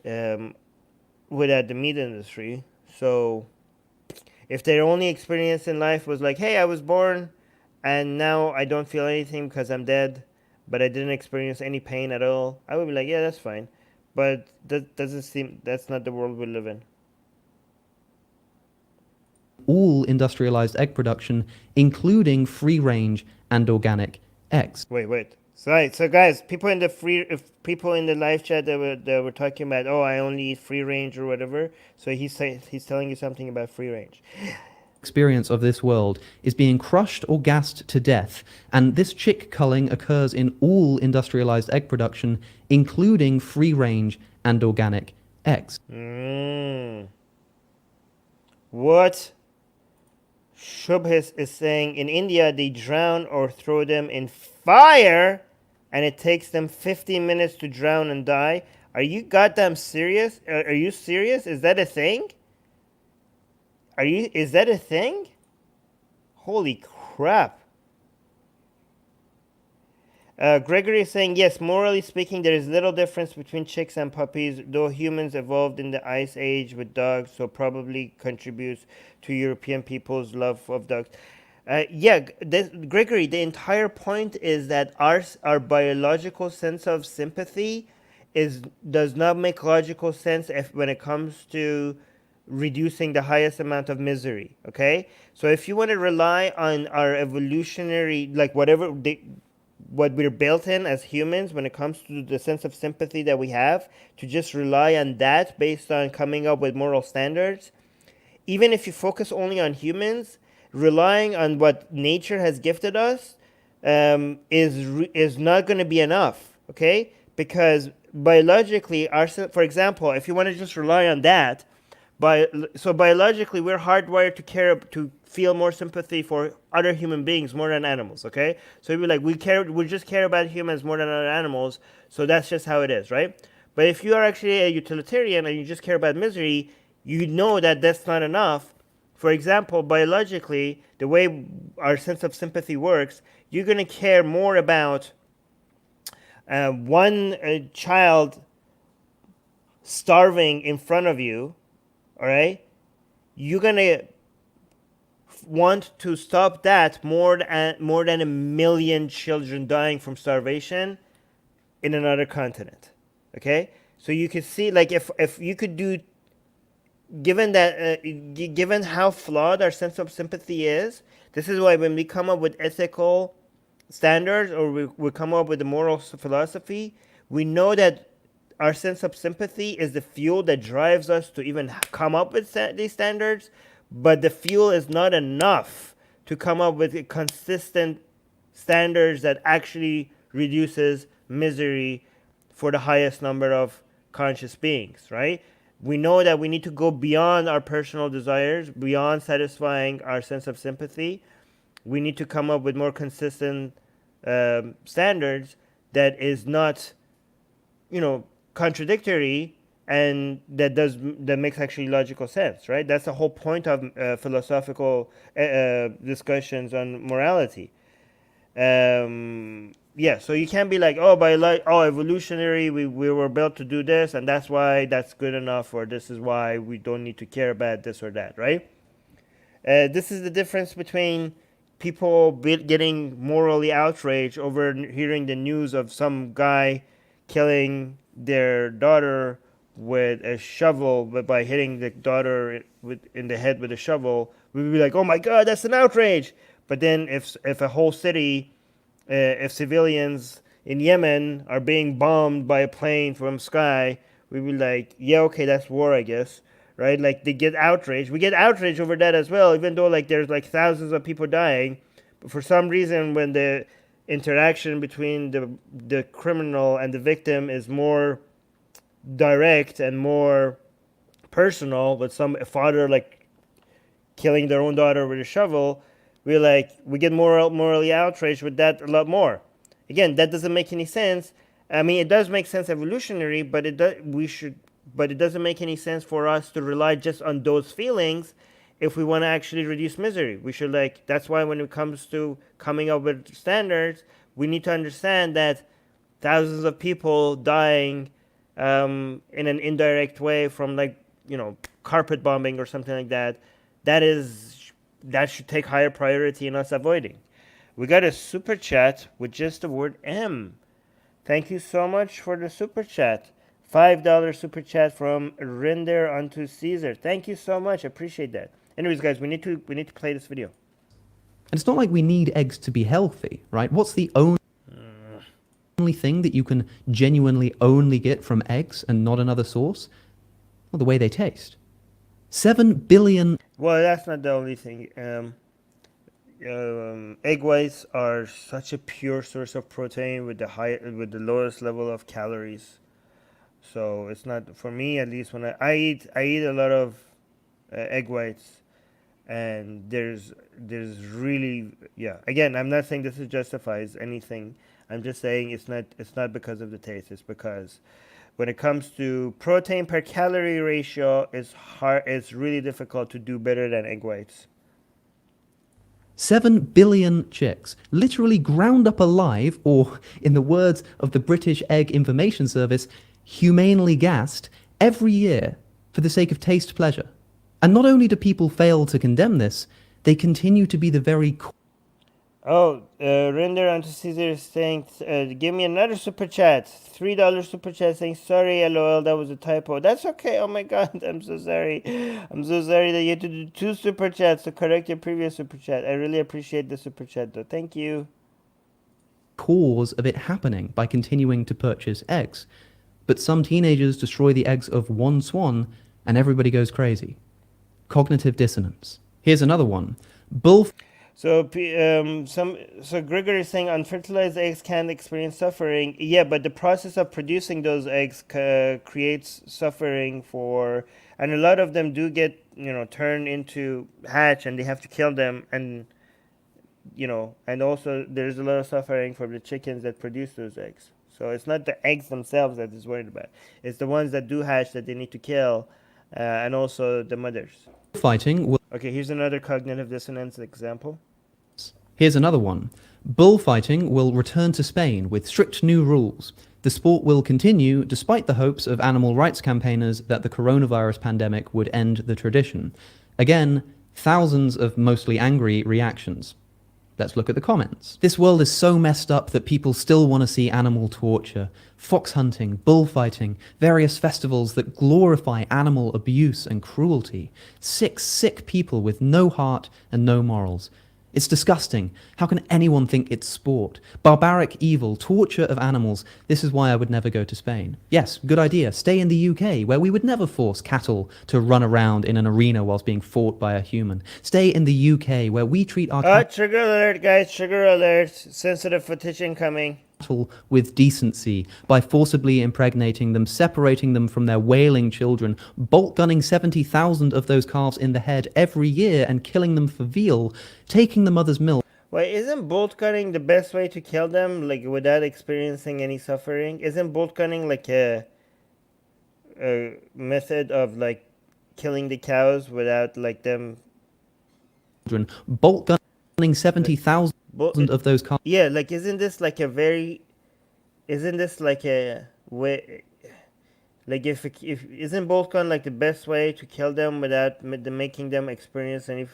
without the meat industry. So if their only experience in life was like, hey, I was born and now I don't feel anything because I'm dead, but I didn't experience any pain at all, I would be like, yeah, that's fine. But that doesn't seem, that's not the world we live in. All industrialized egg production, including free-range and organic eggs. Wait. So guys, people in the live chat that were talking about, oh, I only eat free range or whatever. So he's telling you something about free range. Experience of this world is being crushed or gassed to death, and this chick culling occurs in all industrialized egg production, including free-range and organic eggs. What Shubhis is saying, in India they drown or throw them in fire, and it takes them 15 minutes to drown and die. Are you goddamn serious? Are you serious? Is that a thing? Is that a thing? Holy crap. Gregory is saying, yes, morally speaking, there is little difference between chicks and puppies, though humans evolved in the Ice Age with dogs, so probably contributes to European people's love of dogs. Gregory, the entire point is that our biological sense of sympathy does not make logical sense when it comes to reducing the highest amount of misery. Okay, so if you want to rely on our evolutionary, like what we're built in as humans when it comes to the sense of sympathy that we have, to just rely on that based on coming up with moral standards, even if you focus only on humans, relying on what nature has gifted us is not going to be enough. Okay, because biologically, for example, if you want to just rely on that, so biologically, we're hardwired to feel more sympathy for other human beings more than animals. Okay, so we're like we just care about humans more than other animals. So that's just how it is, right? But if you are actually a utilitarian and you just care about misery, you know that that's not enough. For example, biologically, the way our sense of sympathy works, you're going to care more about one child starving in front of you. All right, you're gonna want to stop that more than a million children dying from starvation in another continent. Okay, so you could see, like, if you could do, given how flawed our sense of sympathy is, this is why when we come up with ethical standards or we come up with a moral philosophy, we know that our sense of sympathy is the fuel that drives us to even come up with these standards, but the fuel is not enough to come up with consistent standards that actually reduces misery for the highest number of conscious beings, right? We know that we need to go beyond our personal desires, beyond satisfying our sense of sympathy. We need to come up with more consistent standards that is not, contradictory, and that makes actually logical sense, right? That's the whole point of philosophical discussions on morality. So you can't be like, evolutionary, we were built to do this, and that's why that's good enough, or this is why we don't need to care about this or that, right? This is the difference between people getting morally outraged over hearing the news of some guy killing their daughter with a shovel, but by hitting the daughter in the head with a shovel. We would be like, oh my god, that's an outrage. But then if a whole city, if civilians in Yemen are being bombed by a plane from sky, we would be like, yeah, okay, that's war, I guess, right? Like, they get outraged. We get outraged over that as well, even though like there's like thousands of people dying. But for some reason, when the interaction between the criminal and the victim is more direct and more personal, with a father like killing their own daughter with a shovel, we get morally outraged with that a lot more. Again, that doesn't make any sense. I mean, it does make sense evolutionary, but it doesn't make any sense for us to rely just on those feelings if we want to actually reduce misery. We should that's why when it comes to coming up with standards, we need to understand that thousands of people dying in an indirect way from carpet bombing or something like that, that should take higher priority in us avoiding. We got a super chat with just the word M. Thank you so much for the super chat. $5 super chat from Render unto Caesar. Thank you so much. I appreciate that. Anyways, guys, we need to play this video. And it's not like we need eggs to be healthy, right? What's the only thing that you can genuinely only get from eggs and not another source? Well, the way they taste. 7 billion... Well, that's not the only thing. Egg whites are such a pure source of protein with the lowest level of calories. So it's not, for me at least, when I eat a lot of egg whites, and there's really, again, I'm not saying this justifies anything. I'm just saying it's not because of the taste. It's because when it comes to protein per calorie ratio, it's really difficult to do better than egg whites. 7 billion chicks, literally ground up alive, or in the words of the British Egg Information Service, humanely gassed every year for the sake of taste pleasure. And not only do people fail to condemn this, they continue to be the very... Render unto Caesar is saying, give me another super chat. $3 super chat saying, sorry, LOL, that was a typo. That's okay. Oh my god, I'm so sorry. I'm so sorry that you had to do 2 super chats to correct your previous super chat. I really appreciate the super chat, though. Thank you. Cause of it happening by continuing to purchase eggs. But some teenagers destroy the eggs of one swan, and everybody goes crazy. Cognitive dissonance. Here's another one. So Gregory is saying unfertilized eggs can experience suffering. Yeah, but the process of producing those eggs creates suffering and a lot of them do get, turned into hatch, and they have to kill them, and also there's a lot of suffering for the chickens that produce those eggs. So it's not the eggs themselves that is worried about. It's the ones that do hatch that they need to kill, and also the mothers. Bullfighting. Okay, here's another cognitive dissonance example. Here's another one. Bullfighting will return to Spain with strict new rules. The sport will continue despite the hopes of animal rights campaigners that the coronavirus pandemic would end the tradition. Again, thousands of mostly angry reactions. Let's look at the comments. This world is so messed up that people still want to see animal torture, fox hunting, bullfighting, various festivals that glorify animal abuse and cruelty. Sick people with no heart and no morals. It's disgusting. How can anyone think it's sport? Barbaric evil, torture of animals. This is why I would never go to Spain. Yes, good idea. Stay in the UK, where we would never force cattle to run around in an arena whilst being fought by a human. Stay in the UK, where we treat our... Trigger alert, guys. Trigger alert. Sensitive footage incoming. with decency by forcibly impregnating them, separating them from their wailing children, bolt gunning 70,000 of those calves in the head every year and killing them for veal, taking the mother's milk. Wait, isn't bolt cutting the best way to kill them, like without experiencing any suffering? Isn't bolt cutting like a method of like killing the cows without like them? Bolt gunning 70,000 of those calves. Yeah, like isn't this like a way? Like if isn't bolt gun like the best way to kill them without making them experience any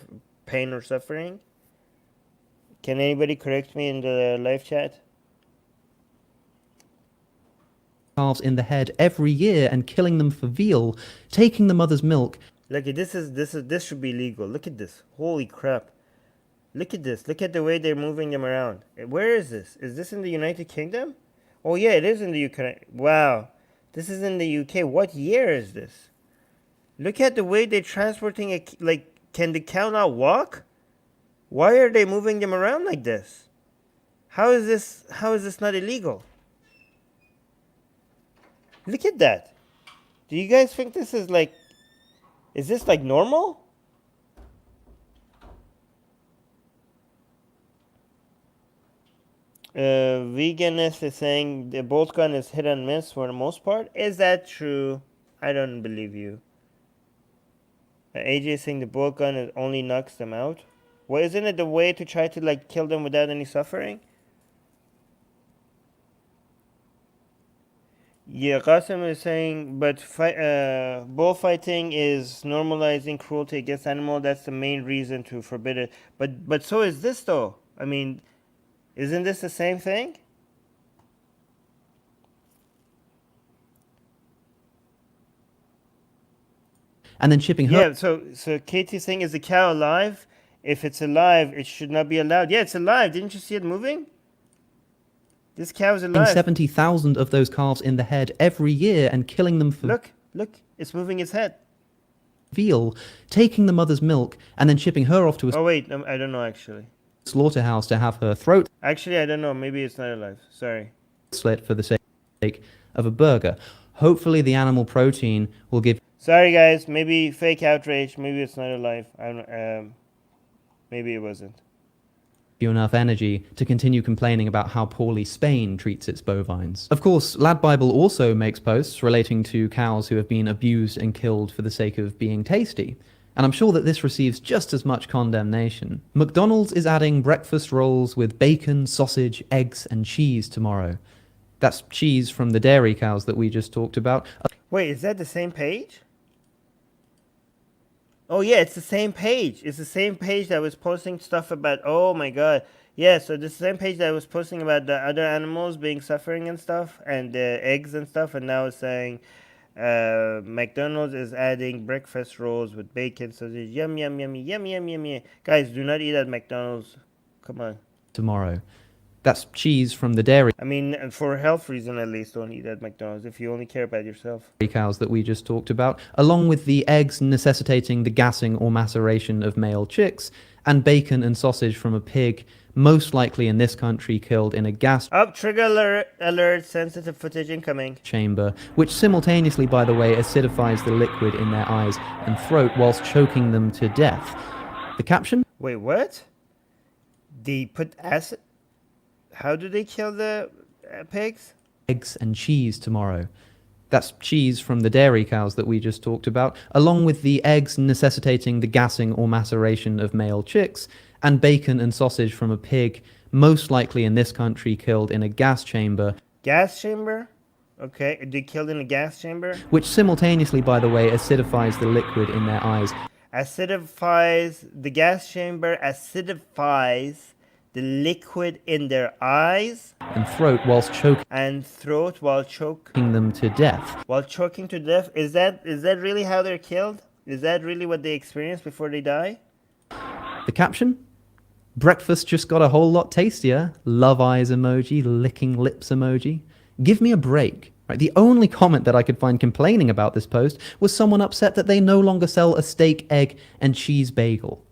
pain or suffering? Can anybody correct me in the live chat? Calves in the head every year and killing them for veal, taking the mother's milk. Look, this should be legal. Look at this. Holy crap. Look at this. Look at the way they're moving them around. Where is this? Is this in the United Kingdom? Oh yeah, it is in the UK. Wow. This is in the UK. What year is this? Look at the way they're transporting a, like, can the cow not walk? Why are they moving them around like this? How is this not illegal? Look at that. Do you guys think this is like, is this like normal? Veganist is saying the bolt gun is hit and miss for the most part. Is that true? I don't believe you. AJ is saying the bolt gun only knocks them out. Well, isn't it the way to try to like kill them without any suffering? Yeah, Qasim is saying, but bullfighting is normalizing cruelty against animals. That's the main reason to forbid it. But so is this though. I mean, isn't this the same thing? And then shipping her. Yeah. So Katie's saying, is the cow alive? If it's alive, it should not be allowed. Yeah, it's alive. Didn't you see it moving? This cow is alive. 70,000 of those calves in the head every year and killing them for Look, it's moving its head. veal, taking the mother's milk and then shipping her off to a Oh wait, I don't know actually. slaughterhouse to have her throat Actually, I don't know. Maybe it's not alive. Sorry. slit for the sake of a burger. Hopefully the animal protein will give Sorry guys. Maybe fake outrage. Maybe it's not alive. I don't. Maybe it wasn't. you enough energy to continue complaining about how poorly Spain treats its bovines. Of course, Lad Bible also makes posts relating to cows who have been abused and killed for the sake of being tasty. And I'm sure that this receives just as much condemnation. McDonald's is adding breakfast rolls with bacon, sausage, eggs, and cheese tomorrow. That's cheese from the dairy cows that we just talked about. Wait, is that the same page? Oh yeah, it's the same page. It's the same page that was posting stuff about. Oh my god, yeah. So the same page that was posting about the other animals being suffering and stuff, and the eggs and stuff, and now it's saying, McDonald's is adding breakfast rolls with bacon, sausage. Yum yum yummy yum yum yum yum. Guys, do not eat at McDonald's. Come on. Tomorrow. That's cheese from the dairy I mean, for health reason at least, don't eat at McDonald's if you only care about yourself. cows that we just talked about, along with the eggs necessitating the gassing or maceration of male chicks, and bacon and sausage from a pig, most likely in this country killed in a gas Trigger alert, sensitive footage incoming. chamber, which simultaneously, by the way, acidifies the liquid in their eyes and throat whilst choking them to death. The caption? Wait, what? They put acid? How do they kill the pigs? Eggs and cheese tomorrow. That's cheese from the dairy cows that we just talked about, along with the eggs necessitating the gassing or maceration of male chicks, and bacon and sausage from a pig, most likely in this country killed in a gas chamber. Gas chamber? Okay, they killed in a gas chamber? Which simultaneously, by the way, acidifies the liquid in their eyes. The gas chamber acidifies the liquid in their eyes and throat whilst choking them to death. While choking to death? Is that really how they're killed? Is that really what they experience before they die? The caption? Breakfast just got a whole lot tastier. Love eyes emoji, licking lips emoji. Give me a break. Right? The only comment that I could find complaining about this post was someone upset that they no longer sell a steak, egg, and cheese bagel.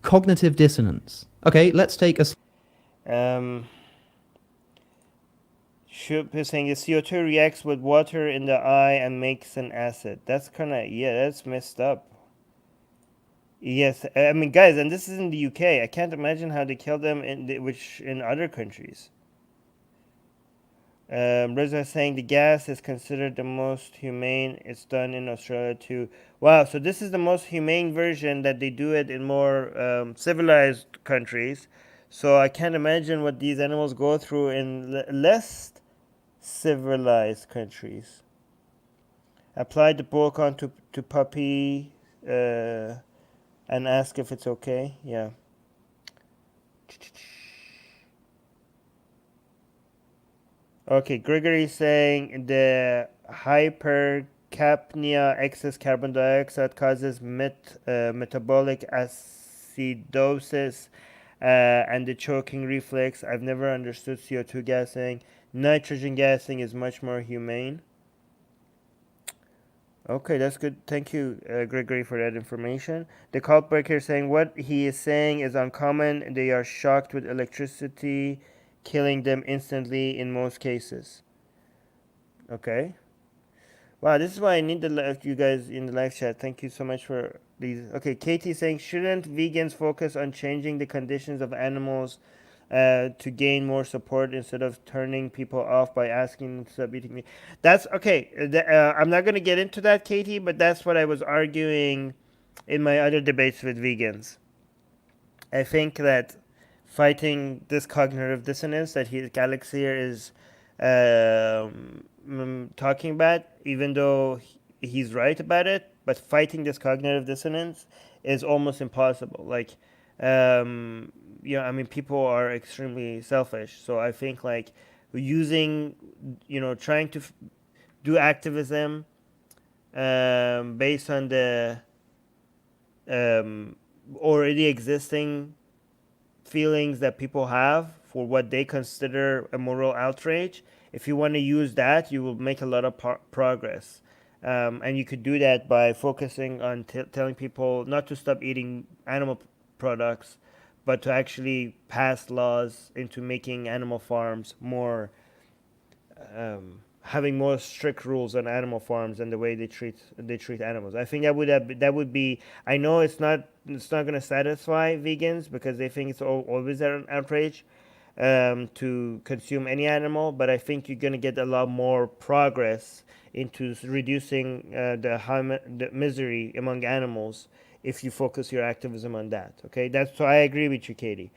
Cognitive dissonance. Okay, let's take a Shoop is saying the CO2 reacts with water in the eye and makes an acid. That's kind of, yeah, that's messed up. Yes, I mean, guys, and this is in the UK. I can't imagine how they kill them in other countries. Reza is saying the gas is considered the most humane. It's done in Australia too. Wow, so this is the most humane version that they do it in more civilized countries. So I can't imagine what these animals go through in less civilized countries. Apply the Bulcon to puppy and ask if it's okay. Yeah. Okay, Gregory is saying the hypercapnia excess carbon dioxide causes metabolic acidosis and the choking reflex. I've never understood CO2 gassing. Nitrogen gassing is much more humane. Okay, that's good. Thank you, Gregory, for that information. The cult breaker is saying what he is saying is uncommon. They are shocked with electricity, killing them instantly in most cases. Okay. Wow, this is why I need you guys in the live chat. Thank you so much for these. Okay, Katie saying, shouldn't vegans focus on changing the conditions of animals to gain more support instead of turning people off by asking them to stop eating meat? That's okay. I'm not going to get into that, Katie, but that's what I was arguing in my other debates with vegans. I think that fighting this cognitive dissonance that Galaxy is talking about, even though he's right about it, but fighting this cognitive dissonance is almost impossible. Like, I mean, people are extremely selfish. So I think like using, trying to do activism based on the already existing feelings that people have for what they consider a moral outrage. If you want to use that, you will make a lot of progress. And you could do that by focusing on telling people not to stop eating animal products, but to actually pass laws into making animal farms more, having more strict rules on animal farms and the way they treat animals. I think that would be. I know it's not going to satisfy vegans because they think it's always an outrage to consume any animal, but I think you're going to get a lot more progress into reducing the misery among animals if you focus your activism on that. Okay, so I agree with you, Katie.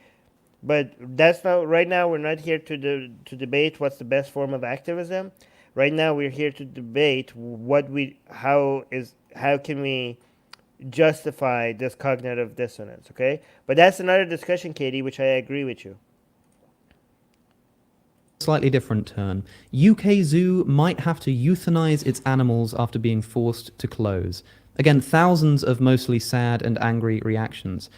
But that's not right now. We're not here to debate what's the best form of activism. Right now, we're here to debate how can we justify this cognitive dissonance. Okay, but that's another discussion, Katie, which I agree with you. Slightly different turn. UK Zoo might have to euthanize its animals after being forced to close. Again, thousands of mostly sad and angry reactions.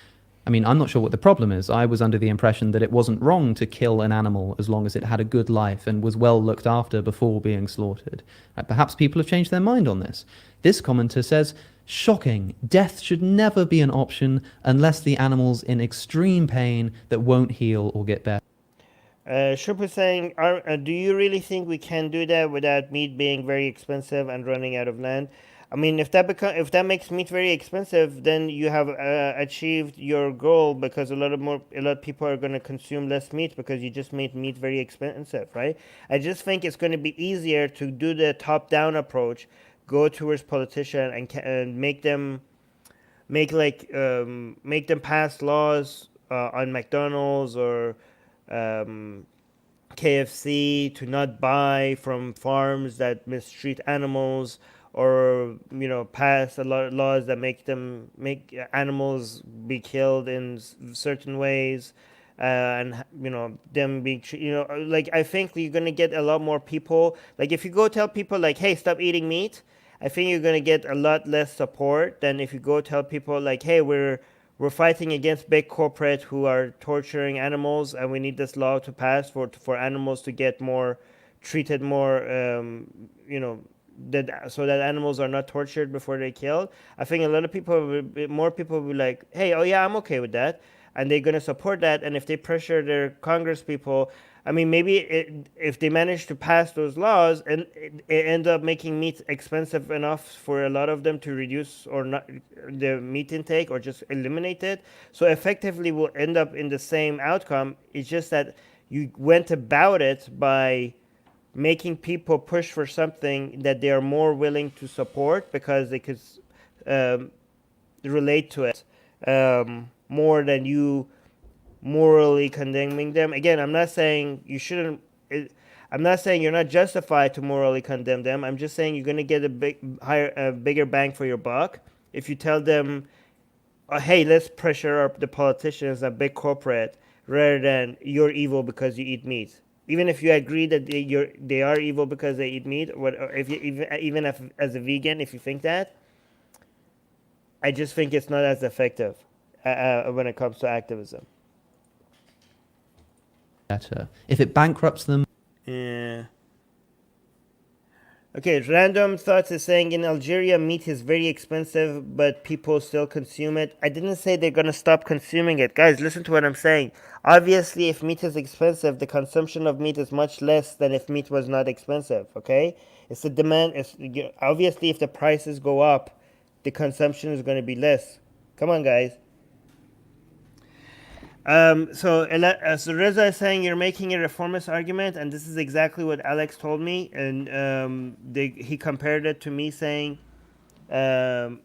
I mean, I'm not sure what the problem is. I was under the impression that it wasn't wrong to kill an animal as long as it had a good life and was well looked after before being slaughtered. Perhaps people have changed their mind on this. This commenter says, shocking. Death should never be an option unless the animal's in extreme pain that won't heal or get better. Shup is saying, do you really think we can do that without meat being very expensive and running out of land? I mean, if that makes meat very expensive, then you have achieved your goal because a lot of people are going to consume less meat because you just made meat very expensive, right? I just think it's going to be easier to do the top-down approach, go towards politicians and make them pass laws on McDonald's or KFC to not buy from farms that mistreat animals, or pass a lot of laws that make animals be killed in certain ways, and them being like, I think you're gonna get a lot more people. Like if you go tell people like, hey, stop eating meat, I think you're gonna get a lot less support than if you go tell people like, hey, we're fighting against big corporate who are torturing animals, and we need this law to pass for animals to get treated more, so that animals are not tortured before they're killed. I think a lot of more people will be like, hey, oh yeah, I'm okay with that, and they're gonna support that. And if they pressure their Congress people, I mean, maybe if they manage to pass those laws and it ends up making meat expensive enough for a lot of them to reduce or not the meat intake or just eliminate it. So effectively, we'll end up in the same outcome. It's just that you went about it by making people push for something that they are more willing to support because they could um, relate to it more than you morally condemning them. Again, I'm not saying you shouldn't. I'm not saying you're not justified to morally condemn them. I'm just saying you're going to get a bigger bang for your buck if you tell them, "Hey, let's pressure the politicians and big corporate rather than you're evil because you eat meat." Even if you agree that they are evil because they eat meat, or if you, even if, as a vegan, if you think that, I just think it's not as effective when it comes to activism. Better. If it bankrupts them, Yeah. Okay, random thoughts is saying in Algeria meat is very expensive, but people still consume it. I didn't say they're gonna stop consuming it, guys. Listen to what I'm saying. Obviously, if meat is expensive, the consumption of meat is much less than if meat was not expensive. Okay, it's the demand. Obviously if the prices go up, the consumption is gonna be less. Come on, guys. So Reza is saying you're making a reformist argument, and this is exactly what Alex told me, and he compared it to me saying, that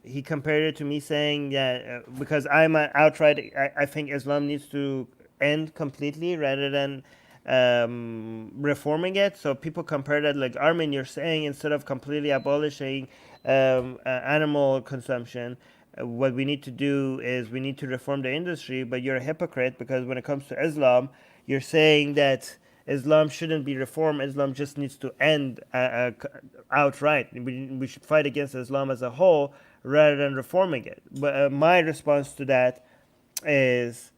because I'm an outright, I think Islam needs to end completely rather than reforming it. So people compare that, like Armin, you're saying instead of completely abolishing animal consumption, what we need to do is we need to reform the industry. But you're a hypocrite because when it comes to Islam, you're saying that Islam shouldn't be reformed. Islam just needs to end outright. We should fight against Islam as a whole rather than reforming it. But my response to that is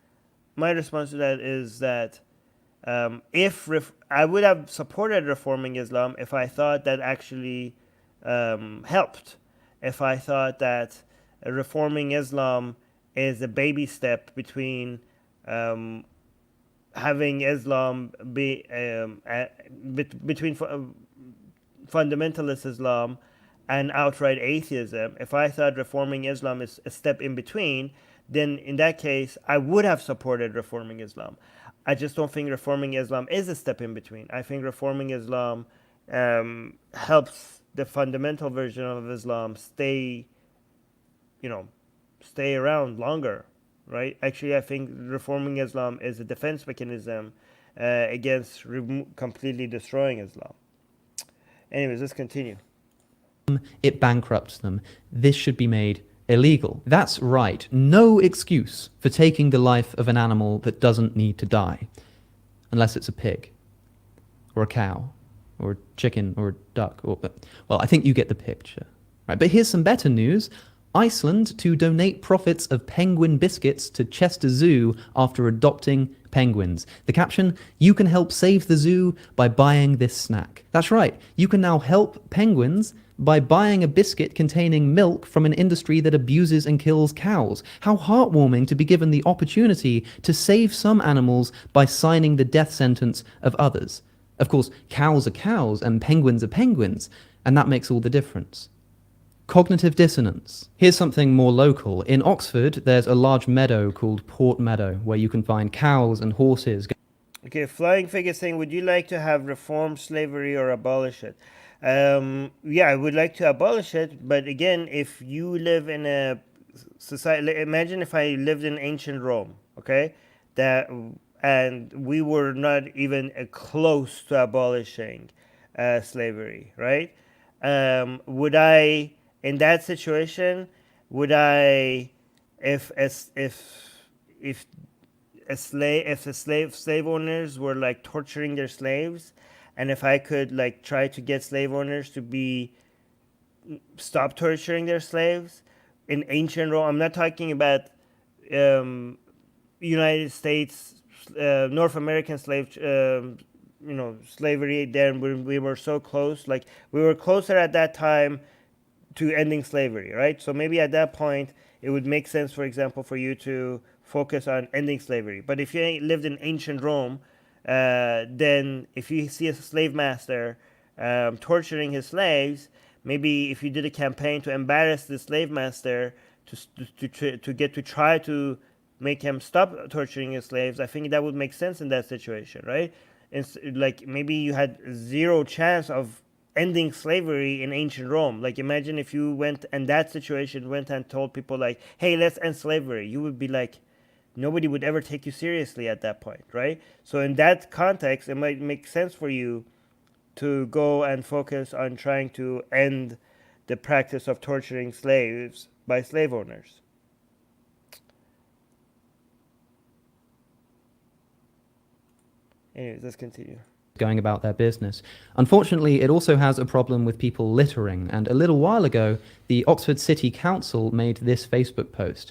that I would have supported reforming Islam if I thought that actually helped. If I thought that reforming Islam is a baby step between having Islam be between fundamentalist Islam and outright atheism. If I thought reforming Islam is a step in between, then in that case, I would have supported reforming Islam. I just don't think reforming Islam is a step in between. I think reforming Islam helps the fundamental version of Islam stay around longer, right? Actually, I think reforming Islam is a defense mechanism against completely destroying Islam. Anyways, let's continue. it bankrupts them. This should be made illegal. That's right. No excuse for taking the life of an animal that doesn't need to die, unless it's a pig, or a cow, or a chicken, or a duck. Well, I think you get the picture. Right, but here's some better news. Iceland to donate profits of penguin biscuits to Chester Zoo after adopting penguins. The caption, "You can help save the zoo by buying this snack." That's right, you can now help penguins by buying a biscuit containing milk from an industry that abuses and kills cows. How heartwarming to be given the opportunity to save some animals by signing the death sentence of others. Of course, cows are cows and penguins are penguins, and that makes all the difference. Cognitive dissonance. Here's something more local. In Oxford, there's a large meadow called Port Meadow, where you can find cows and horses. Okay, Flying Fig is saying, would you like to have reform slavery or abolish it? Yeah, I would like to abolish it, but again, if you live in a society, imagine if I lived in ancient Rome, okay, and we were not even close to abolishing slavery, right? Would I, in that situation, would I, if slave owners were like torturing their slaves, and if I could like try to get slave owners to stop torturing their slaves in ancient Rome, I'm not talking about United States, North American slavery. Then we were so close, like we were closer at that time to ending slavery, right? So maybe at that point it would make sense, for example, for you to focus on ending slavery. But if you lived in ancient Rome, then if you see a slave master torturing his slaves, maybe if you did a campaign to embarrass the slave master to get to try to make him stop torturing his slaves, I think that would make sense in that situation, right? It's like maybe you had zero chance of ending slavery in ancient Rome. Like imagine if you went in that situation, went and told people like, hey, let's end slavery. You would be like, nobody would ever take you seriously at that point, right? So in that context, it might make sense for you to go and focus on trying to end the practice of torturing slaves by slave owners. Anyways, let's continue. Going about their business. Unfortunately, it also has a problem with people littering, and a little while ago, the Oxford City Council made this Facebook post.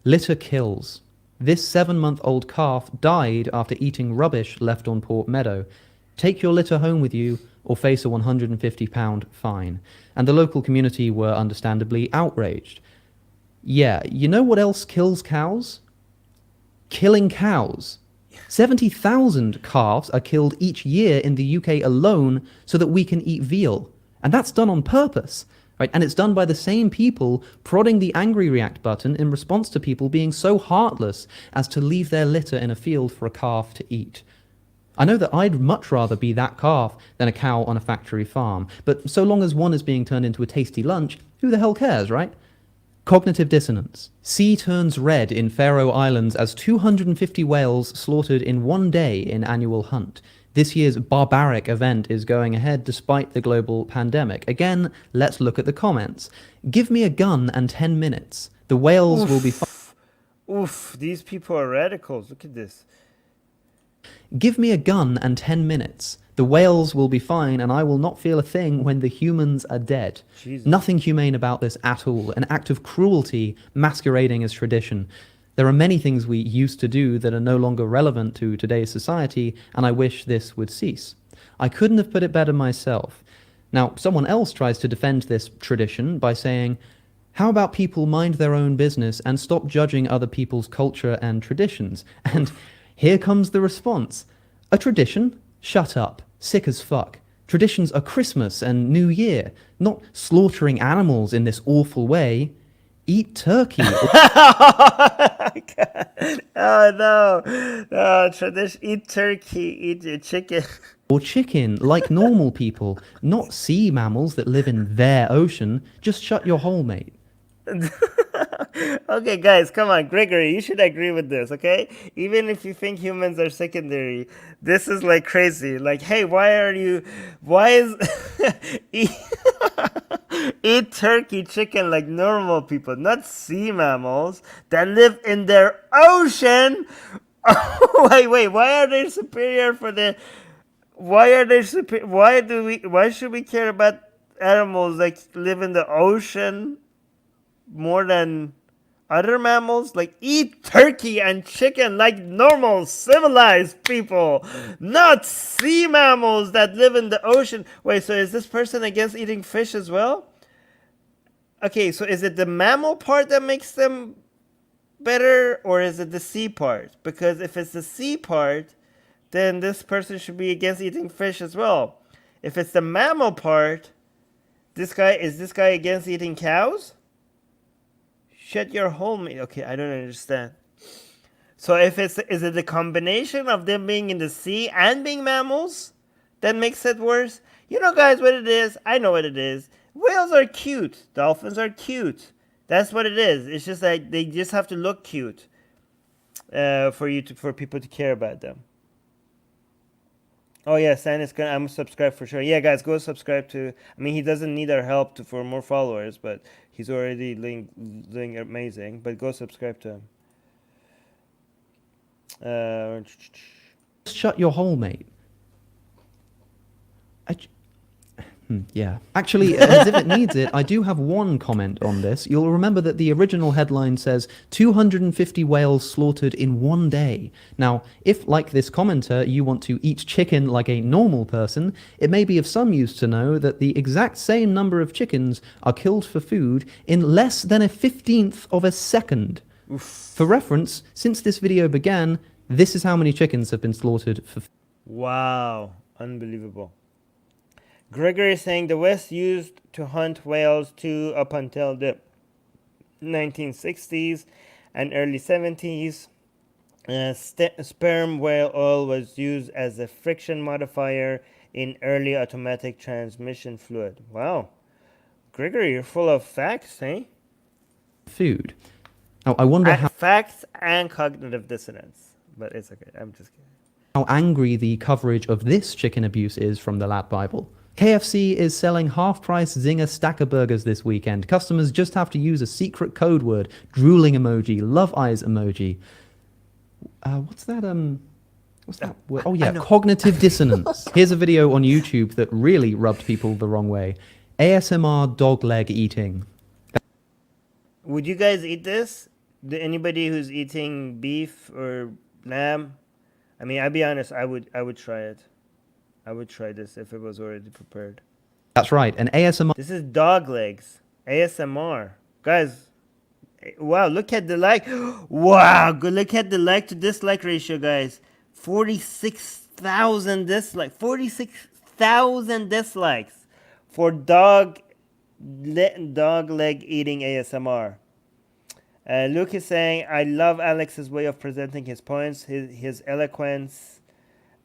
Litter kills. This 7-month-old calf died after eating rubbish left on Port Meadow. Take your litter home with you or face a £150 fine. And the local community were understandably outraged. Yeah, you know what else kills cows? Killing cows. 70,000 calves are killed each year in the UK alone so that we can eat veal. And that's done on purpose, right? And it's done by the same people prodding the angry react button in response to people being so heartless as to leave their litter in a field for a calf to eat. I know that I'd much rather be that calf than a cow on a factory farm, but so long as one is being turned into a tasty lunch, who the hell cares, right? Cognitive dissonance. Sea turns red in Faroe Islands as 250 whales slaughtered in one day in annual hunt. This year's barbaric event is going ahead despite the global pandemic. Again, let's look at the comments. Give me a gun and 10 minutes. The whales will be... Oof, these people are radicals. Look at this. Give me a gun and 10 minutes. The whales will be fine, and I will not feel a thing when the humans are dead. Jesus. Nothing humane about this at all. An act of cruelty masquerading as tradition. There are many things we used to do that are no longer relevant to today's society, and I wish this would cease. I couldn't have put it better myself. Now, someone else tries to defend this tradition by saying, how about people mind their own business and stop judging other people's culture and traditions? And here comes the response. A tradition? Shut up. Sick as fuck. Traditions are Christmas and New Year, not slaughtering animals in this awful way. Eat turkey. Oh no. No, tradition. Eat turkey, eat chicken. Or chicken, like normal people, not sea mammals that live in their ocean. Just shut your hole, mate. Okay, guys, come on, Gregory, you should agree with this, okay? Even if you think humans are secondary, this is like crazy. Like, hey, why is eat turkey, chicken like normal people, not sea mammals that live in their ocean? Wait, why are they superior for the... Why should we care about animals that live in the ocean more than other mammals? Like, eat turkey and chicken like normal civilized people, not sea mammals that live in the ocean. Wait, so is this person against eating fish as well? Okay, so is it the mammal part that makes them better, or is it the sea part? Because if it's the sea part, then this person should be against eating fish as well. If it's the mammal part, is this guy against eating cows? Shut your hole, mate. Okay, I don't understand. So is it the combination of them being in the sea and being mammals that makes it worse? You know, guys, what it is? I know what it is. Whales are cute. Dolphins are cute. That's what it is. It's just like they just have to look cute for people to care about them. Oh yeah, I'm subscribed for sure. Yeah, guys, go subscribe to. I mean, he doesn't need our help for more followers, but he's already doing amazing. But go subscribe to him. Shut your hole, mate. Yeah. Actually, as if it needs it, I do have one comment on this. You'll remember that the original headline says 250 whales slaughtered in one day. Now, if, like this commenter, you want to eat chicken like a normal person, it may be of some use to know that the exact same number of chickens are killed for food in less than a 15th of a second. Oof. For reference, since this video began, this is how many chickens have been slaughtered for food. Wow, unbelievable. Gregory is saying the West used to hunt whales too up until the 1960s and early 70s. Sperm whale oil was used as a friction modifier in early automatic transmission fluid. Wow. Gregory, you're full of facts, eh? Food. Now, I wonder how Facts and cognitive dissonance. But it's okay. I'm just kidding. angry the coverage of this chicken abuse is from the Lad Bible. KFC is selling half-price Zinger Stacker burgers this weekend. Customers just have to use a secret code word, drooling emoji, love eyes emoji. What's that word? Oh yeah, cognitive dissonance. Here's a video on YouTube that really rubbed people the wrong way. ASMR dog leg eating. Would you guys eat this? Anybody who's eating beef or lamb? I mean, I'll be honest, I would try it. I would try this if it was already prepared. That's right, an ASMR. This is dog legs. ASMR. Guys, wow, look at the like. Wow, good. Look at the like to dislike ratio, guys. 46,000 dislikes. 46,000 dislikes for dog leg eating ASMR. Luke is saying, I love Alex's way of presenting his points. His eloquence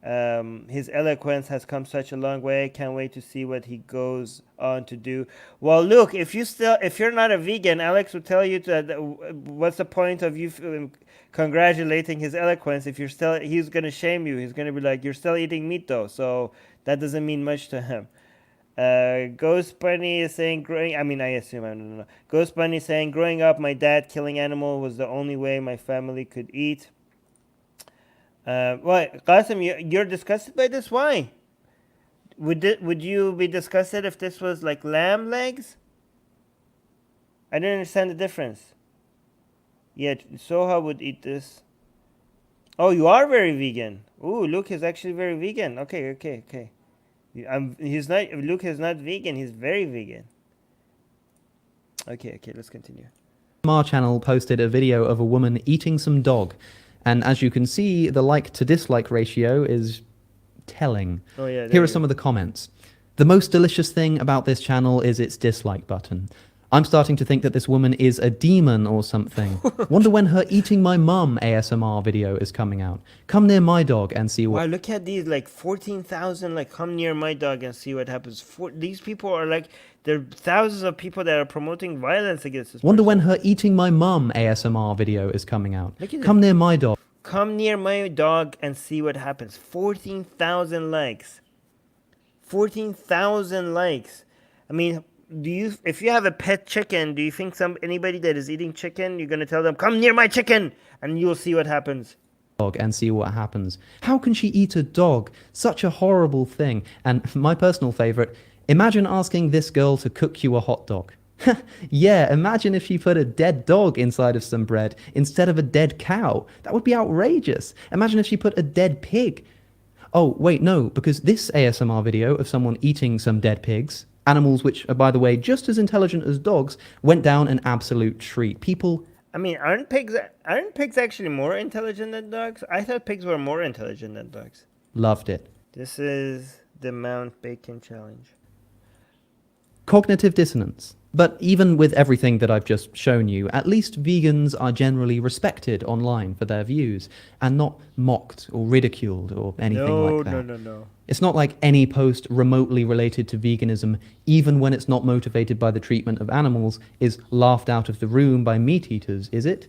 has come such a long way. Can't wait to see what he goes on to do. Well, Luke, if you're not a vegan, Alex would tell you what's the point of you congratulating his eloquence if he's gonna shame you. He's gonna be like, you're still eating meat though, so that doesn't mean much to him. Ghost Bunny is saying I don't know. Ghost Bunny is saying, growing up, my dad killing animal was the only way my family could eat. What, Qasim, you're disgusted by this? Why? Would you be disgusted if this was like lamb legs? I don't understand the difference. Yeah, Soha would eat this. Oh, you are very vegan. Ooh, Luke is actually very vegan. Okay. Luke is not vegan, he's very vegan. Okay, let's continue. Our channel posted a video of a woman eating some dog. And as you can see, the like to dislike ratio is telling. Oh, yeah, Here are some of the comments. The most delicious thing about this channel is its dislike button. I'm starting to think that this woman is a demon or something. Wonder when her eating my mum ASMR video is coming out. Come near my dog and see what... Wow, look at these, like 14,000, like come near my dog and see what happens. These people are like, there are thousands of people that are promoting violence against this Wonder person. when her eating my mum ASMR video is coming out. Come near my dog. Come near my dog and see what happens. 14,000 likes. 14,000 likes. I mean, if you have a pet chicken, do you think anybody that is eating chicken, you're gonna tell them, come near my chicken, and you'll see what happens? Dog and see what happens. How can she eat a dog? Such a horrible thing. And my personal favorite, imagine asking this girl to cook you a hot dog. Yeah, imagine if she put a dead dog inside of some bread instead of a dead cow. That would be outrageous. Imagine if she put a dead pig. Oh, wait, no, because this ASMR video of someone eating some dead pigs, animals which are, by the way, just as intelligent as dogs, went down an absolute treat. People... I mean, aren't pigs actually more intelligent than dogs? I thought pigs were more intelligent than dogs. Loved it. This is the Mount Bacon Challenge. Cognitive dissonance. But even with everything that I've just shown you, at least vegans are generally respected online for their views and not mocked or ridiculed or anything like that. No. It's not like any post remotely related to veganism, even when it's not motivated by the treatment of animals, is laughed out of the room by meat eaters, is it?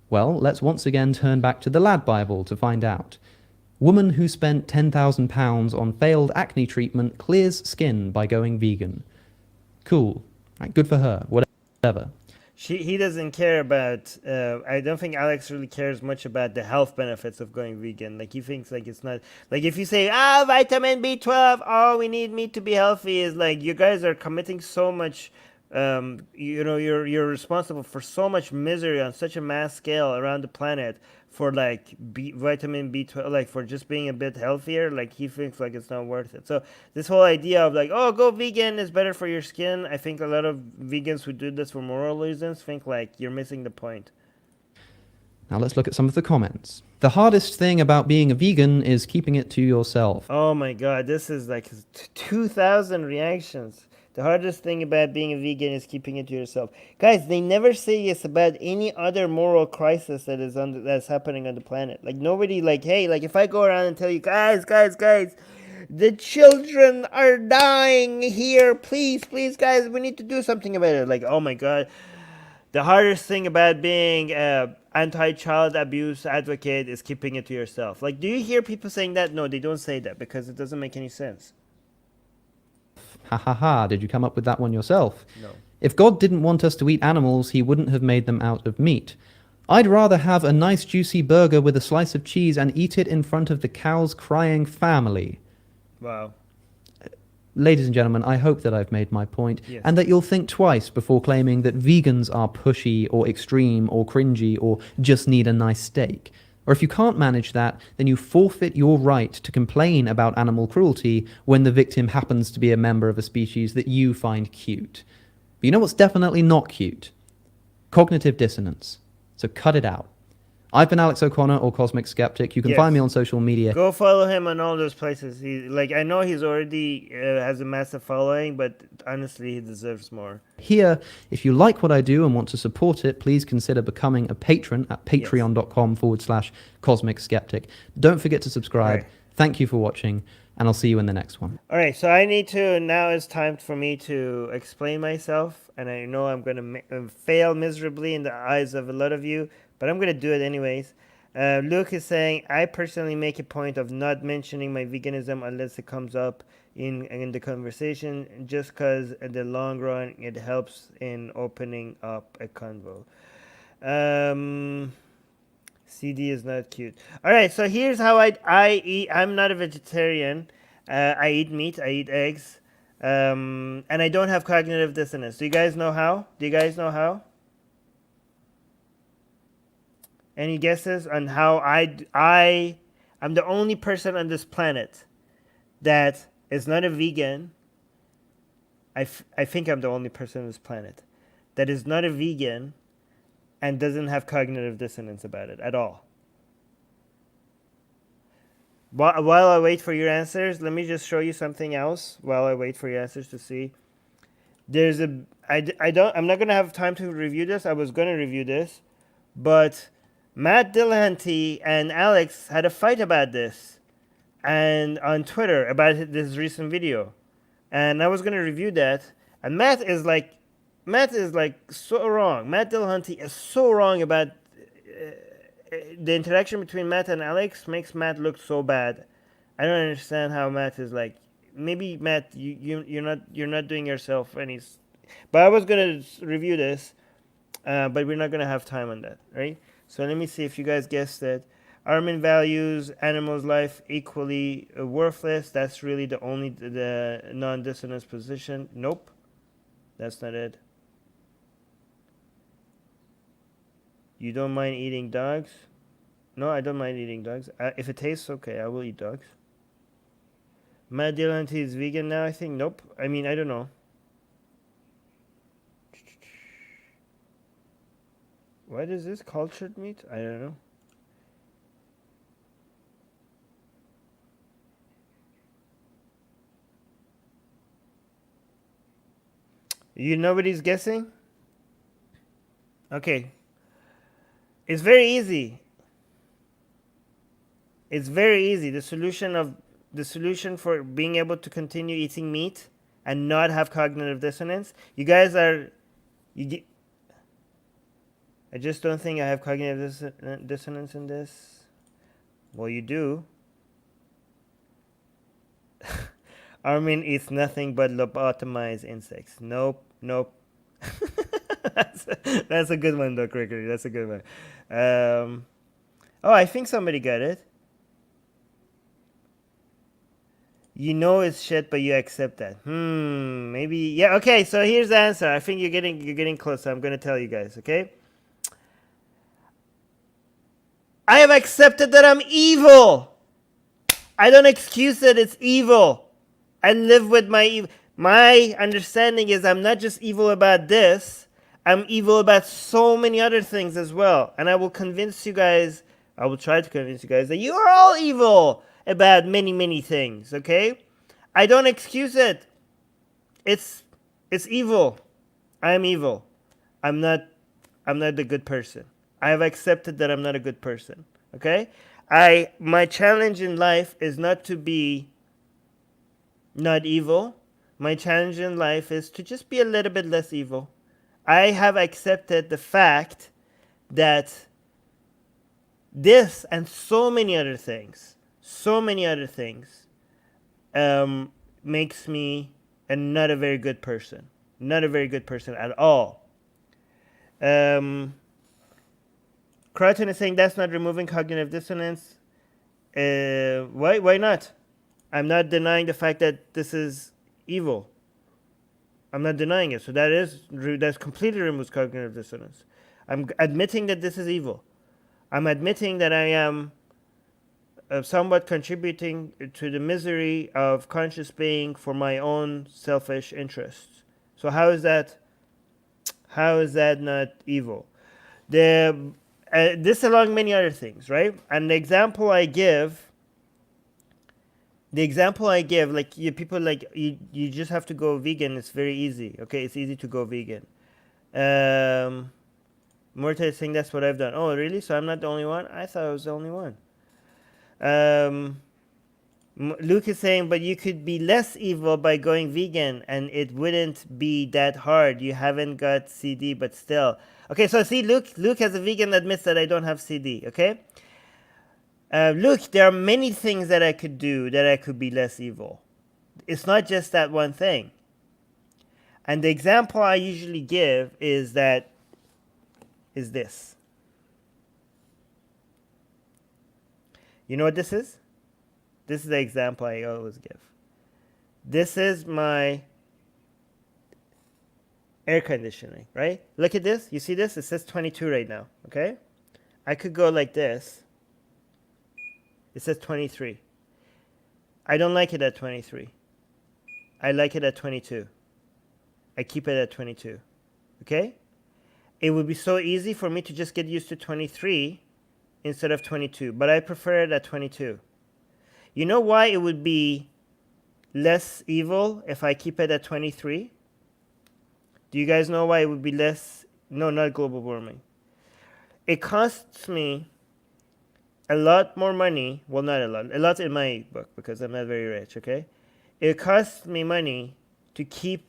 Well, let's once again turn back to the Lad Bible to find out. Woman who spent £10,000 on failed acne treatment clears skin by going vegan. Cool. Right, good for her. Whatever. He doesn't care about. I don't think Alex really cares much about the health benefits of going vegan. Like he thinks like it's not like if you say vitamin B12, we need meat to be healthy. Is like you guys are committing so much. You're responsible for so much misery on such a mass scale around the planet for like vitamin B12, like for just being a bit healthier. Like he thinks like it's not worth it. So this whole idea of like, go vegan is better for your skin. I think a lot of vegans who do this for moral reasons think like you're missing the point. Now let's look at some of the comments. The hardest thing about being a vegan is keeping it to yourself. Oh my god, this is like 2,000 reactions. The hardest thing about being a vegan is keeping it to yourself. Guys, they never say this about any other moral crisis that's happening on the planet. Like nobody like, hey, like if I go around and tell you, guys, the children are dying here. Please, guys, we need to do something about it. Like, oh my god, the hardest thing about being anti-child abuse advocate is keeping it to yourself. Like, do you hear people saying that? No, they don't say that because it doesn't make any sense. Ha ha ha, did you come up with that one yourself? No. If God didn't want us to eat animals, he wouldn't have made them out of meat. I'd rather have a nice juicy burger with a slice of cheese and eat it in front of the cow's crying family. Wow. Ladies and gentlemen, I hope that I've made my point, Yes. and that you'll think twice before claiming that vegans are pushy or extreme or cringy or just need a nice steak. Or if you can't manage that, then you forfeit your right to complain about animal cruelty when the victim happens to be a member of a species that you find cute. But you know what's definitely not cute? Cognitive dissonance. So cut it out. I've been Alex O'Connor or Cosmic Skeptic. You can Yes. find me on social media. Go follow him on all those places. I know he's already has a massive following, but honestly, he deserves more. Here, if you like what I do and want to support it, please consider becoming a patron at patreon.com/Cosmic Skeptic. Don't forget to subscribe. Right. Thank you for watching, and I'll see you in the next one. All right, so now it's time for me to explain myself, and I know I'm going to fail miserably in the eyes of a lot of you, but I'm going to do it anyways. Luke is saying, I personally make a point of not mentioning my veganism unless it comes up in the conversation, just because in the long run it helps in opening up a convo. CD is not cute. All right, so here's how I eat. I'm not a vegetarian. I eat meat. I eat eggs. And I don't have cognitive dissonance. Do you guys know how? Any guesses on how I'm the only person on this planet that is not a vegan. I think I'm the only person on this planet that is not a vegan and doesn't have cognitive dissonance about it at all. While I wait for your answers, let me just show you something else while I wait for your answers to see. I'm not going to have time to review this. I was going to review this, but Matt Dillahunty and Alex had a fight about this and on Twitter about this recent video. And I was going to review that. And Matt is like so wrong. Matt Dillahunty is so wrong about the interaction between Matt and Alex makes Matt look so bad. I don't understand how Matt is like, maybe Matt, you're not doing yourself any. But I was going to review this, but we're not going to have time on that, right? So let me see if you guys guessed that. Armin values animals' life equally worthless. That's really the non-dissonance position. Nope, that's not it. You don't mind eating dogs? No, I don't mind eating dogs. If it tastes okay, I will eat dogs. Matt Dillahunty is vegan now, I think. Nope. I mean, I don't know. What is this? Cultured meat? I don't know. Nobody's guessing? Okay. It's very easy. The solution for being able to continue eating meat and not have cognitive dissonance. I just don't think I have cognitive dissonance in this. Well, you do. Armin eats nothing but lobotomized insects. Nope. That's a good one, though, Gregory. That's a good one. I think somebody got it. You know it's shit, but you accept that. Maybe. Yeah, okay, so here's the answer. I think you're getting closer. I'm going to tell you guys, okay? I have accepted that I'm evil. I don't excuse that it's evil. I live with my evil. My understanding is I'm not just evil about this. I'm evil about so many other things as well. And I will convince you guys, I will try to convince you guys that you are all evil about many, many things, okay? I don't excuse it. It's it's evil. I am evil. I'm not I'm not a good person. I have accepted that I'm not a good person. Okay? My challenge in life is not to be not evil. My challenge in life is to just be a little bit less evil. I have accepted the fact that this and so many other things, makes me not a very good person. Not a very good person at all. Crichton is saying that's not removing cognitive dissonance. Why not? I'm not denying the fact that this is evil. I'm not denying it. So that's completely removes cognitive dissonance. I'm admitting that this is evil. I'm admitting that I am somewhat contributing to the misery of conscious being for my own selfish interests. So how is that? How is that not evil? This along many other things, right? And the example I give, like people like you just have to go vegan. It's very easy. Okay, it's easy to go vegan. Morta is saying that's what I've done. Oh, really? So I'm not the only one? I thought I was the only one. Luke is saying, but you could be less evil by going vegan, and it wouldn't be that hard. You haven't got CD, but still. Okay, so see, Luke as a vegan admits that I don't have CD. Okay. Look, there are many things that I could do that I could be less evil. It's not just that one thing. And the example I usually give is this. You know what this is? This is the example I always give. This is my air conditioning, right? Look at this. You see this? It says 22 right now, okay? I could go like this. It says 23. I don't like it at 23. I like it at 22. I keep it at 22, okay? It would be so easy for me to just get used to 23 instead of 22, but I prefer it at 22. You know why it would be less evil if I keep it at 23? Do you guys know why it would be less? No, not global warming. It costs me a lot more money. Well, not a lot in my book because I'm not very rich, okay? It costs me money to keep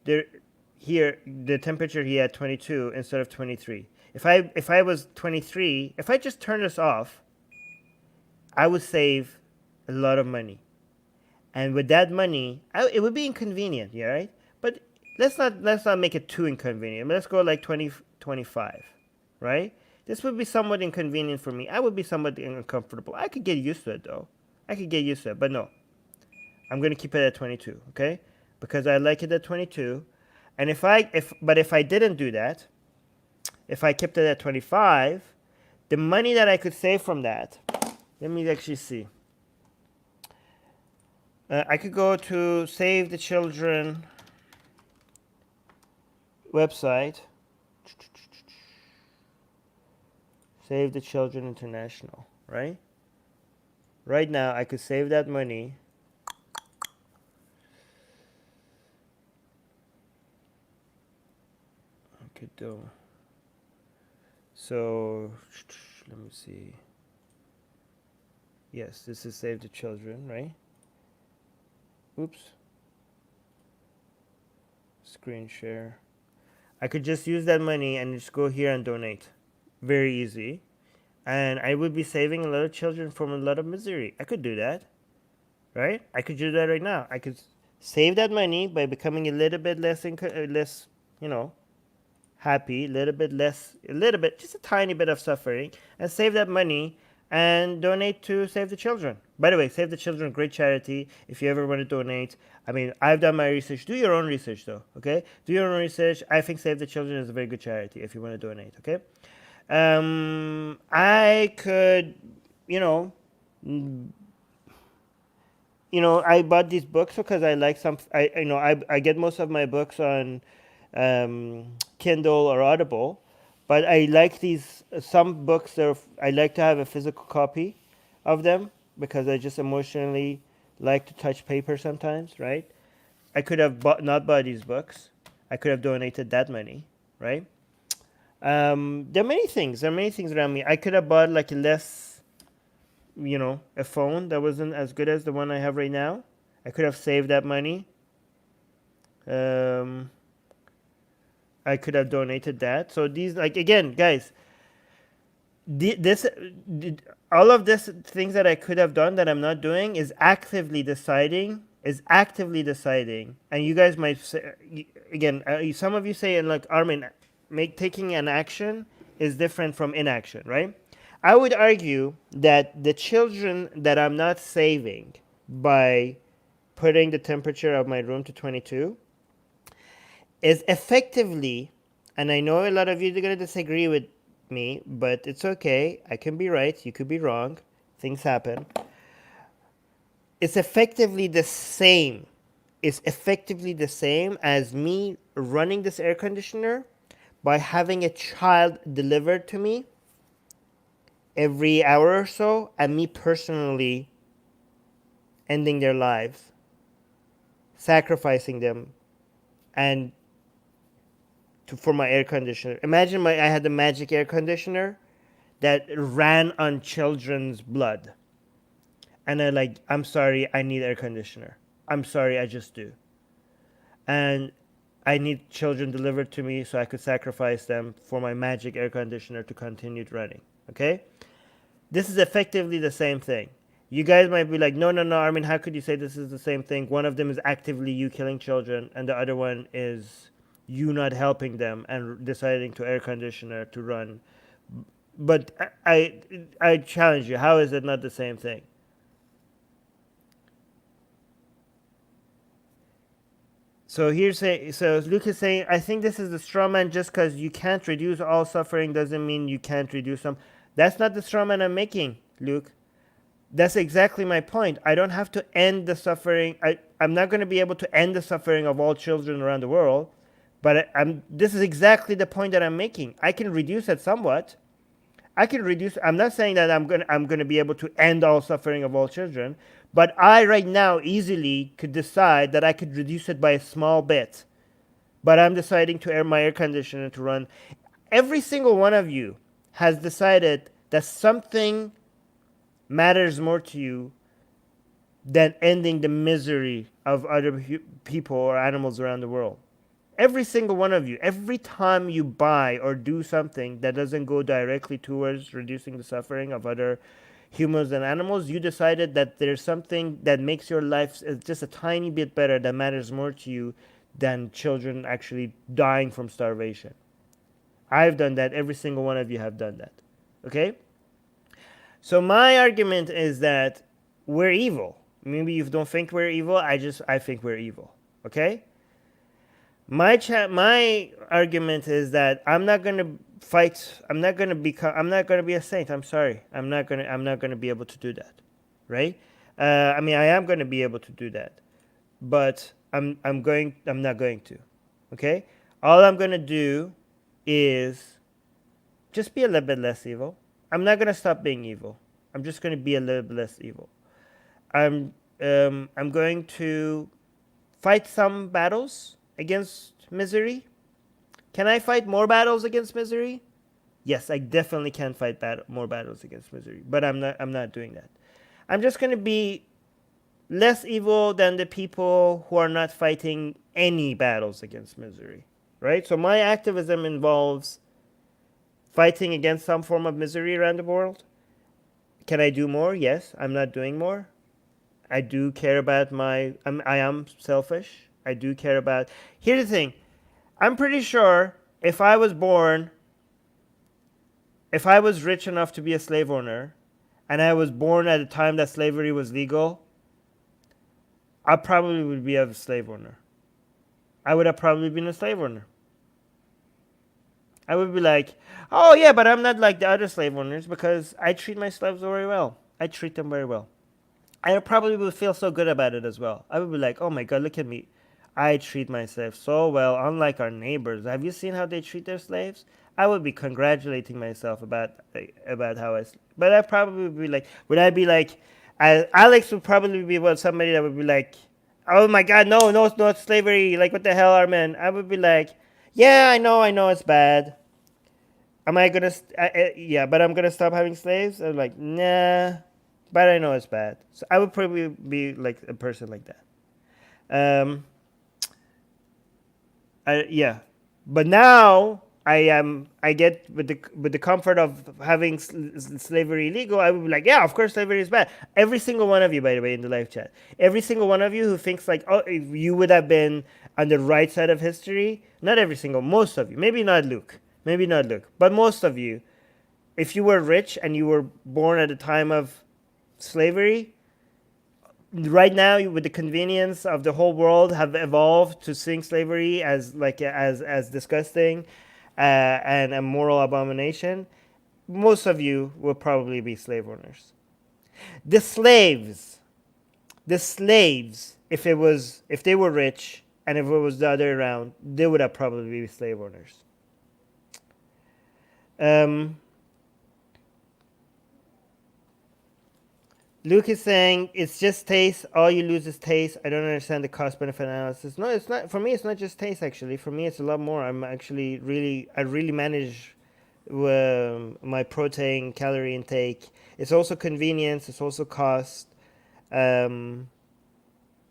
the temperature here at 22 instead of 23. If I was 23, if I just turn this off, I would save a lot of money. And with that money, it would be inconvenient, yeah, right? But let's not make it too inconvenient. Let's go like 20, 25, right? This would be somewhat inconvenient for me. I would be somewhat uncomfortable. I could get used to it though. I could get used to it, but no. I'm going to keep it at 22, okay? Because I like it at 22. And if I didn't do that, if I kept it at 25, the money that I could save from that, let me actually see. I could go to Save the Children website. Save the Children International, right? Right now, I could save that money. I could do. So, let me see. Yes, this is Save the Children, right? Oops. Screen share. I could just use that money and just go here and donate. Very easy. And I would be saving a lot of children from a lot of misery. I could do that, right? I could do that right now. I could save that money by becoming a little bit less, happy, a little bit, just a tiny bit of suffering, and save that money and donate to Save the Children. By the way, Save the Children, great charity. If you ever want to donate, I mean, I've done my research. Do your own research, though, okay? Do your own research. I think Save the Children is a very good charity if you want to donate, okay? I could, I bought these books because I like I get most of my books on Kindle or Audible. But I like these some books. I like to have a physical copy of them because I just emotionally like to touch paper sometimes, right? I could have not bought these books. I could have donated that money, right? There are many things. There are many things around me. I could have bought like a less, a phone that wasn't as good as the one I have right now. I could have saved that money. Um, I could have donated that. So these, like, again, guys, all of this things that I could have done that I'm not doing is actively deciding. And you guys might say, again, some of you say, and like Armin, taking an action is different from inaction, right? I would argue that the children that I'm not saving by putting the temperature of my room to 22 is effectively, and I know a lot of you are going to disagree with me, but it's okay. I can be right. You could be wrong. Things happen. It's effectively the same. It's effectively the same as me running this air conditioner by having a child delivered to me every hour or so, and me personally ending their lives, sacrificing them, and for my air conditioner. Imagine I had a magic air conditioner that ran on children's blood. And I'm sorry, I need air conditioner. I'm sorry, I just do. And I need children delivered to me so I could sacrifice them for my magic air conditioner to continue running. Okay? This is effectively the same thing. You guys might be like, no, Armin, how could you say this is the same thing? One of them is actively you killing children, and the other one is you not helping them and deciding to air conditioner to run. But I challenge you, how is it not the same thing? So Luke is saying, I think this is the straw man. Just because you can't reduce all suffering doesn't mean you can't reduce some. That's not the straw man I'm making, Luke. That's exactly my point. I don't have to end the suffering. I'm not going to be able to end the suffering of all children around the world. But this is exactly the point that I'm making. I can reduce it somewhat. I'm not saying that I'm going to be able to end all suffering of all children, but I right now easily could decide that I could reduce it by a small bit. But I'm deciding to my air conditioner to run. Every single one of you has decided that something matters more to you than ending the misery of other people or animals around the world. Every single one of you, every time you buy or do something that doesn't go directly towards reducing the suffering of other humans and animals, you decided that there's something that makes your life just a tiny bit better, that matters more to you than children actually dying from starvation. I've done that. Every single one of you have done that. Okay? So my argument is that we're evil. Maybe you don't think we're evil. I think we're evil. Okay? My argument is that I'm not going to fight. I'm not going to be a saint. I'm sorry. I'm not going to be able to do that. Right? I am going to be able to do that. But I'm not going to. Okay? All I'm going to do is just be a little bit less evil. I'm not going to stop being evil. I'm just going to be a little bit less evil. I'm going to fight some battles against misery. Can I fight more battles against misery? Yes, I definitely can fight more battles against misery, but I'm not doing that. I'm just going to be less evil than the people who are not fighting any battles against misery, right? So my activism involves fighting against some form of misery around the world. Can I do more? Yes, I'm not doing more. I do care about I am selfish. I do care about. Here's the thing. I'm pretty sure if I was rich enough to be a slave owner, and I was born at a time that slavery was legal, I probably would be a slave owner. I would have probably been a slave owner. I would be like, oh yeah, but I'm not like the other slave owners because I treat my slaves very well. I treat them very well. I probably would feel so good about it as well. I would be like, oh my God, look at me. I treat my slaves so well, unlike our neighbors. Have you seen how they treat their slaves? I would be congratulating myself about how but I probably would be like, would I be like, Alex would probably be somebody that would be like, oh my God, no, no, no slavery. Like, what the hell, Armin? I would be like, yeah, I know it's bad. Am I gonna? Yeah, but I'm gonna stop having slaves. I'm like, nah, but I know it's bad. So I would probably be like a person like that. Um, yeah, but now I get with the comfort of having slavery illegal. I would be like, yeah, of course slavery is bad. Every single one of you, by the way, in the live chat, every single one of you who thinks like, oh, if you would have been on the right side of history. Not every single, most of you. Maybe not Luke. Maybe not Luke, but most of you, if you were rich and you were born at a time of slavery, right now with the convenience of the whole world have evolved to seeing slavery as like as disgusting and a moral abomination. Most of you will probably be slave owners. The slaves, if they were rich and if it was the other way around, they would have probably been slave owners. Luke is saying it's just taste. All you lose is taste. I don't understand the cost benefit analysis. No, it's not. For me, it's not just taste. Actually, for me, it's a lot more. I really manage my protein calorie intake. It's also convenience. It's also cost. Yeah.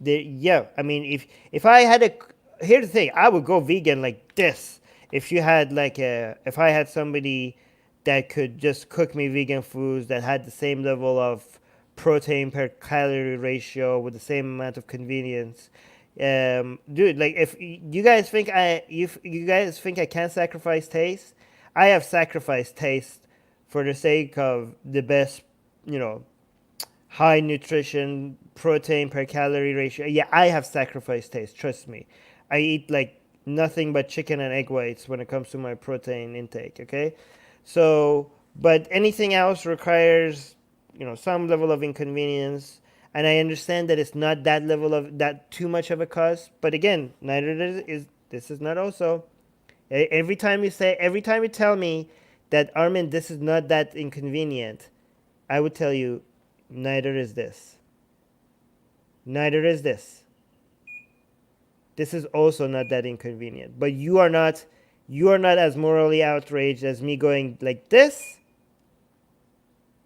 I mean, if I had here's the thing. I would go vegan like this. If you had if I had somebody that could just cook me vegan foods that had the same level of protein per calorie ratio with the same amount of convenience, dude, like if you guys think I can't sacrifice taste, I have sacrificed taste for the sake of the best, high nutrition protein per calorie ratio. Yeah, I have sacrificed taste, trust me. I eat like nothing but chicken and egg whites when it comes to my protein intake. Okay, so but anything else requires some level of inconvenience, and I understand that it's not that too much of a cost, but again, neither is this is not also. Every time you tell me that, Armin, this is not that inconvenient, I would tell you neither is this. Neither is this. This is also not that inconvenient, but you are not as morally outraged as me going like this,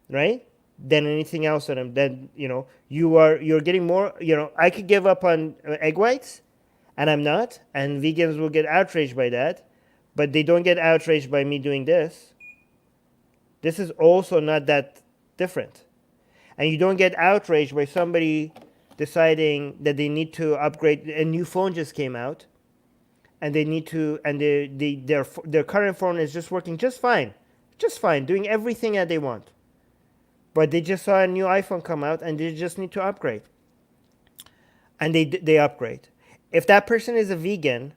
right? Than anything else on them. Then you're getting more. I could give up on egg whites, and I'm not. And vegans will get outraged by that, but they don't get outraged by me doing this. This is also not that different, and you don't get outraged by somebody deciding that they need to upgrade. A new phone just came out, and they need to, and their current phone is just working just fine, doing everything that they want. But they just saw a new iPhone come out and they just need to upgrade. And they upgrade. If that person is a vegan,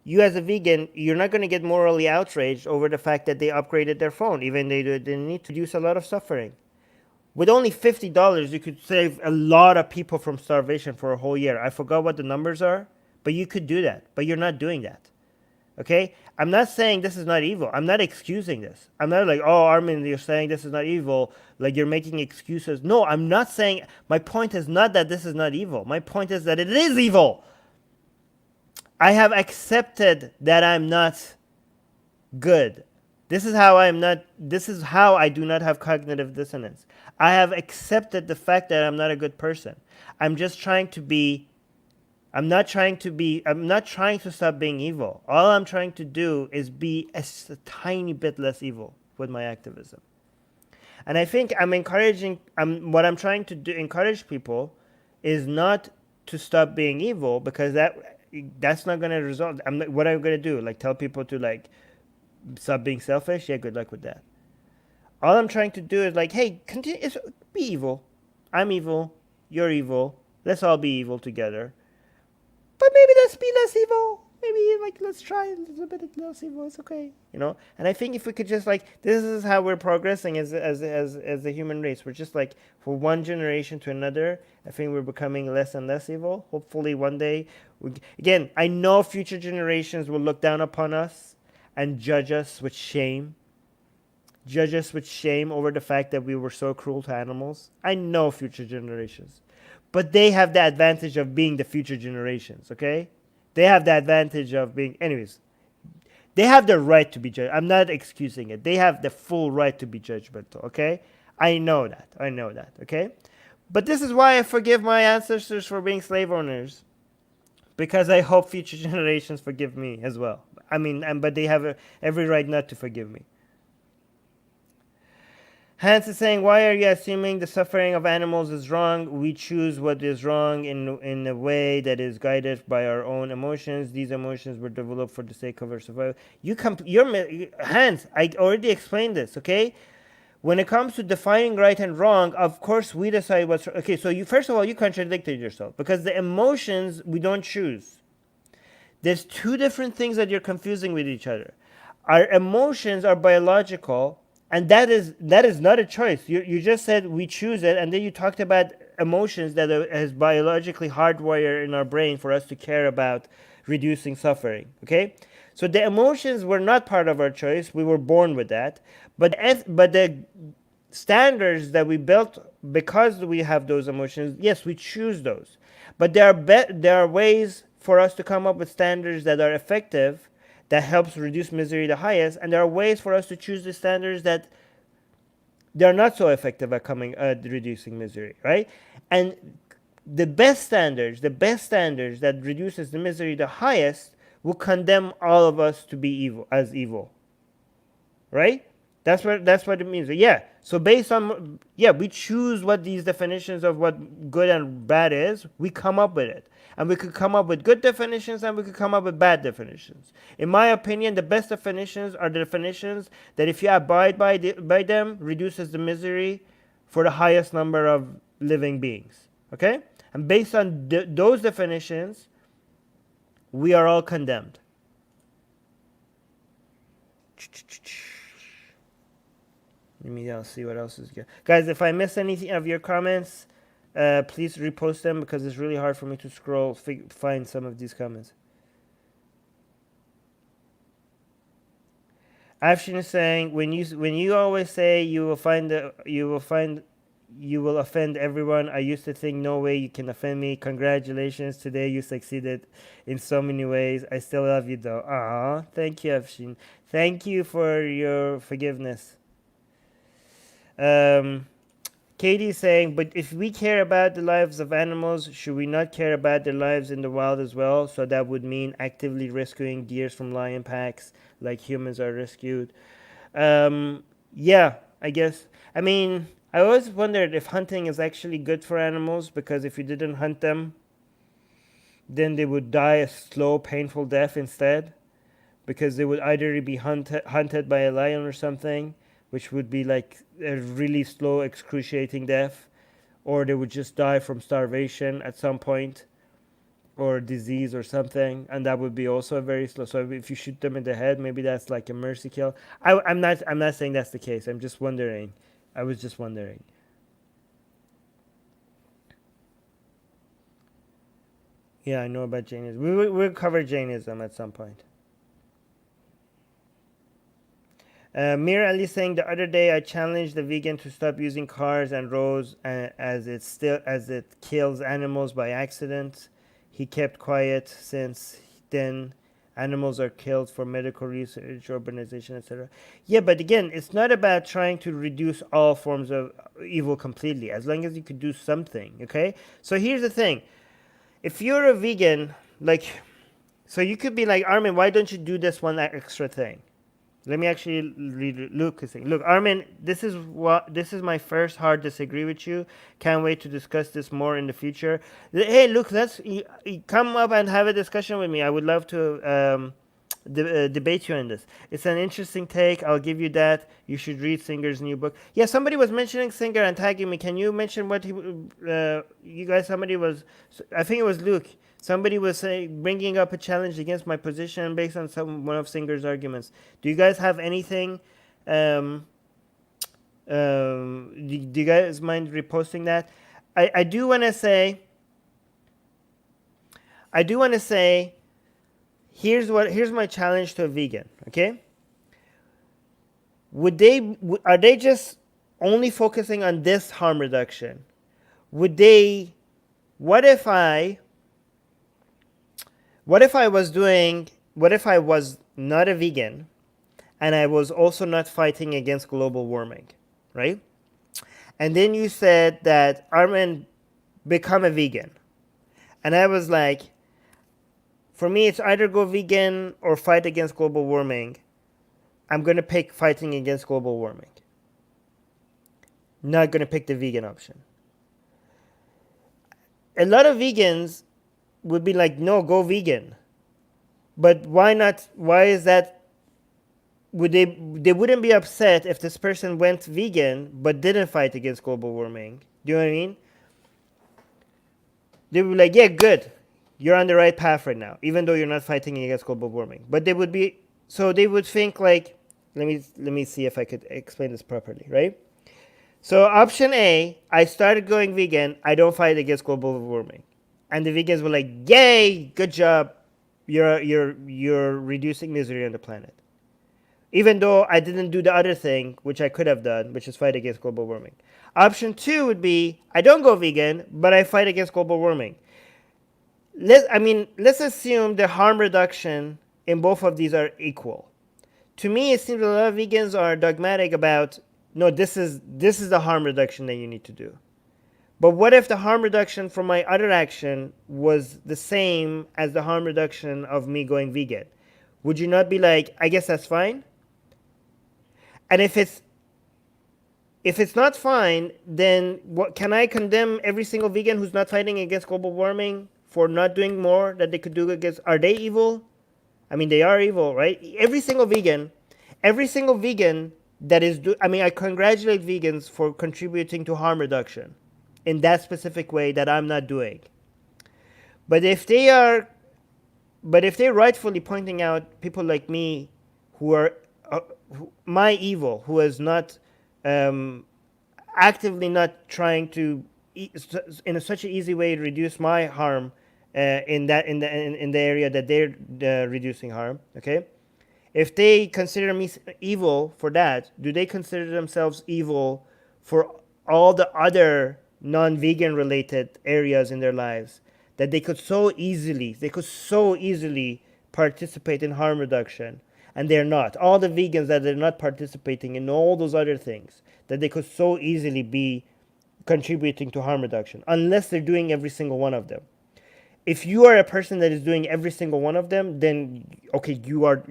you as a vegan, you're not going to get morally outraged over the fact that they upgraded their phone, even they need to reduce a lot of suffering. With only $50, you could save a lot of people from starvation for a whole year. I forgot what the numbers are, but you could do that. But you're not doing that. Okay? I'm not saying this is not evil. I'm not excusing this. I'm not like, oh, Armin, you're saying this is not evil. Like you're making excuses. No, I'm not saying, my point is not that this is not evil. My point is that it is evil. I have accepted that I'm not good. This is how I do not have cognitive dissonance. I have accepted the fact that I'm not a good person. I'm not trying to stop being evil. All I'm trying to do is be a tiny bit less evil with my activism. And I think what I'm trying to do, encourage people, is not to stop being evil, because that's not going to result. What I'm going to do, like tell people to like stop being selfish? Yeah, good luck with that. All I'm trying to do is like, hey, be evil. I'm evil. You're evil. Let's all be evil together. But maybe let's be less evil. maybe like let's try a little bit of less evil. It's okay, you know. And I think if we could just like, this is how we're progressing as the human race. We're just like, for one generation to another, I think we're becoming less and less evil. Hopefully one day, again, I know future generations will look down upon us and judge us with shame. Judge us with shame over the fact that we were so cruel to animals. I know future generations. But they have the advantage of being the future generations, okay? They have the advantage of being, anyways, they have the right to be judged. I'm not excusing it. They have the full right to be judgmental, okay? I know that, okay? But this is why I forgive my ancestors for being slave owners, because I hope future generations forgive me as well. I mean, but they have every right not to forgive me. Hans is saying, why are you assuming the suffering of animals is wrong? We choose what is wrong in a way that is guided by our own emotions. These emotions were developed for the sake of our survival. Hans, I already explained this, okay? When it comes to defining right and wrong, of course we decide what's... Okay, so first of all, you contradicted yourself, because the emotions we don't choose. There's two different things that you're confusing with each other. Our emotions are biological, and that is not a choice. You just said we choose it, and then you talked about emotions that is biologically hardwired in our brain for us to care about reducing suffering. Okay, so the emotions were not part of our choice. We were born with that, but the standards that we built because we have those emotions, yes, we choose those. But there are ways for us to come up with standards that are effective, that helps reduce misery the highest, and there are ways for us to choose the standards that they're not so effective at reducing misery, right? And the best standards that reduces the misery the highest will condemn all of us to be evil, right? That's what it means. Yeah. So based on we choose what these definitions of what good and bad is. We come up with it, and we could come up with good definitions, and we could come up with bad definitions. In my opinion, the best definitions are the definitions that, if you abide by them, reduces the misery for the highest number of living beings. Okay, and based on those definitions, we are all condemned. I'll see what else is good. Guys, if I miss any of your comments, please repost them, because it's really hard for me to scroll, find some of these comments. Afshin is saying, when you always say you will offend everyone, I used to think no way you can offend me. Congratulations, today you succeeded in so many ways. I still love you though. Ah, thank you, Afshin. Thank you for your forgiveness. Katie is saying, but if we care about the lives of animals, should we not care about their lives in the wild as well? So that would mean actively rescuing deers from lion packs like humans are rescued. Yeah, I guess. I mean, I always wondered if hunting is actually good for animals, because if you didn't hunt them, then they would die a slow, painful death instead, because they would either be hunted by a lion or something, which would be like a really slow, excruciating death, or they would just die from starvation at some point, or disease or something, and that would be also very slow. So if you shoot them in the head, maybe that's like a mercy kill. I'm not saying that's the case. I'm just wondering. I was just wondering. Yeah, I know about Jainism. We'll cover Jainism at some point. Mir Ali saying, the other day I challenged the vegan to stop using cars and roads as it kills animals by accident. He kept quiet. Since then, animals are killed for medical research, urbanization, etc. Yeah, but again, it's not about trying to reduce all forms of evil completely, as long as you could do something, okay? So here's the thing. If you're a vegan, so you could be like, Armin, why don't you do this one extra thing? Let me actually read Luke. Look, Armin, this is my first hard disagree with you. Can't wait to discuss this more in the future. Hey, Luke, let's come up and have a discussion with me. I would love to debate you on this. It's an interesting take. I'll give you that. You should read Singer's new book. Yeah, somebody was mentioning Singer and tagging me. Can you mention what you guys? Somebody was. I think it was Luke. Somebody was bringing up a challenge against my position based on one of Singer's arguments. Do you guys have anything? Do you guys mind reposting that? I do want to say. Here's my challenge to a vegan. Okay. Are they just only focusing on this harm reduction? What if I was not a vegan and I was also not fighting against global warming, right? And then you said that, Armin, become a vegan. And I was like, for me, it's either go vegan or fight against global warming. I'm going to pick fighting against global warming. Not going to pick the vegan option. A lot of vegans would be like, no, go vegan. But why not? Why is that? They wouldn't be upset if this person went vegan but didn't fight against global warming. Do you know what I mean? They would be like, yeah, good. You're on the right path right now, even though you're not fighting against global warming. But they would think like, let me see if I could explain this properly, right? So option A, I started going vegan, I don't fight against global warming. And the vegans were like, yay, good job. You're reducing misery on the planet. Even though I didn't do the other thing, which I could have done, which is fight against global warming. Option 2 would be, I don't go vegan, but I fight against global warming. Let's assume the harm reduction in both of these are equal. To me, it seems a lot of vegans are dogmatic about, no, this is the harm reduction that you need to do. But what if the harm reduction from my other action was the same as the harm reduction of me going vegan? Would you not be like, I guess that's fine? And if it's not fine, then what, can I condemn every single vegan who's not fighting against global warming for not doing more that they could do against? Are they evil? I mean, they are evil, right? Every single vegan that is I congratulate vegans for contributing to harm reduction in that specific way that I'm not doing. But if they're rightfully pointing out people like me who are my evil, who is not actively not trying to in such an easy way reduce my harm in the area that they're reducing harm, okay? If they consider me evil for that, do they consider themselves evil for all the other non-vegan related areas in their lives that they could so easily participate in harm reduction, and they're not? All the vegans that are not participating in all those other things that they could so easily be contributing to harm reduction, unless they're doing every single one of them. If you are a person that is doing every single one of them, then okay, you're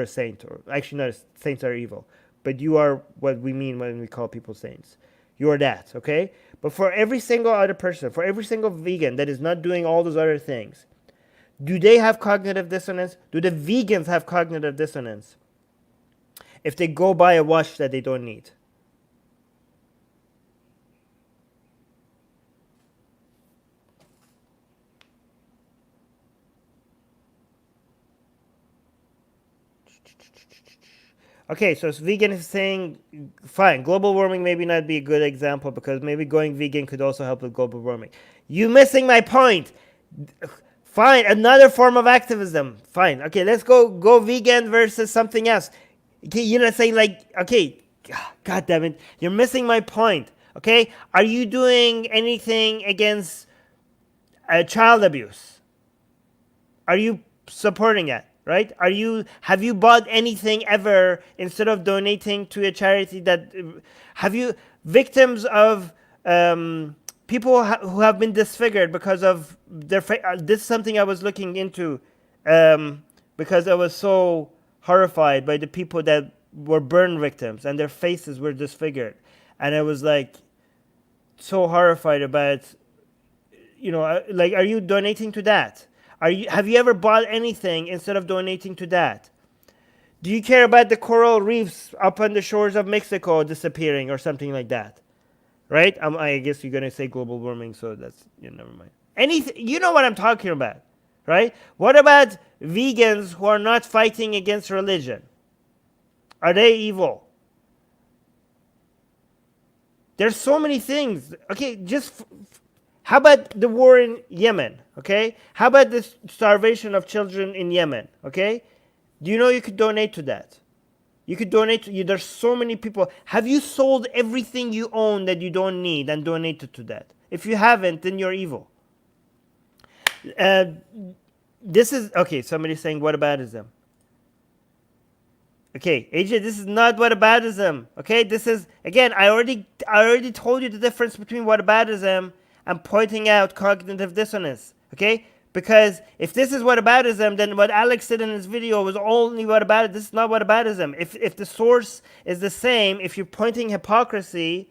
a saint. Or actually, not saints are evil, but you are what we mean when we call people saints. You are that, okay? But for every single other person, for every single vegan that is not doing all those other things, do they have cognitive dissonance? Do the vegans have cognitive dissonance if they go buy a watch that they don't need? Okay, so vegan is saying, fine, global warming maybe not be a good example because maybe going vegan could also help with global warming. You missing my point. Fine, another form of activism. Fine, okay, let's go vegan versus something else. Okay, you're not saying like, okay, God damn it, you're missing my point. Okay, are you doing anything against child abuse? Are you supporting it? Right? Have you bought anything ever instead of donating to a charity that, have you, victims of people who have been disfigured because of their this is something I was looking into because I was so horrified by the people that were burn victims and their faces were disfigured, and I was like so horrified about, like, are you donating to that? Have you ever bought anything instead of donating to that? Do you care about the coral reefs up on the shores of Mexico disappearing or something like that? Right? I guess you're going to say global warming, so that's, never mind. Anything, you know what I'm talking about, right? What about vegans who are not fighting against religion? Are they evil? There's so many things. Okay, just how about the war in Yemen? Okay, how about the starvation of children in Yemen? Okay, do you know you could donate to that? You could donate to you. There's so many people. Have you sold everything you own that you don't need and donated to that? If you haven't, then you're evil. Uh, this is okay. Somebody's saying whataboutism. Okay, AJ, this is not whataboutism. Okay, this is again. I already told you the difference between whataboutism and pointing out cognitive dissonance. Okay, because if this is whataboutism, then what Alex said in his video was only whataboutism. This is not whataboutism. If the source is the same, if you're pointing hypocrisy,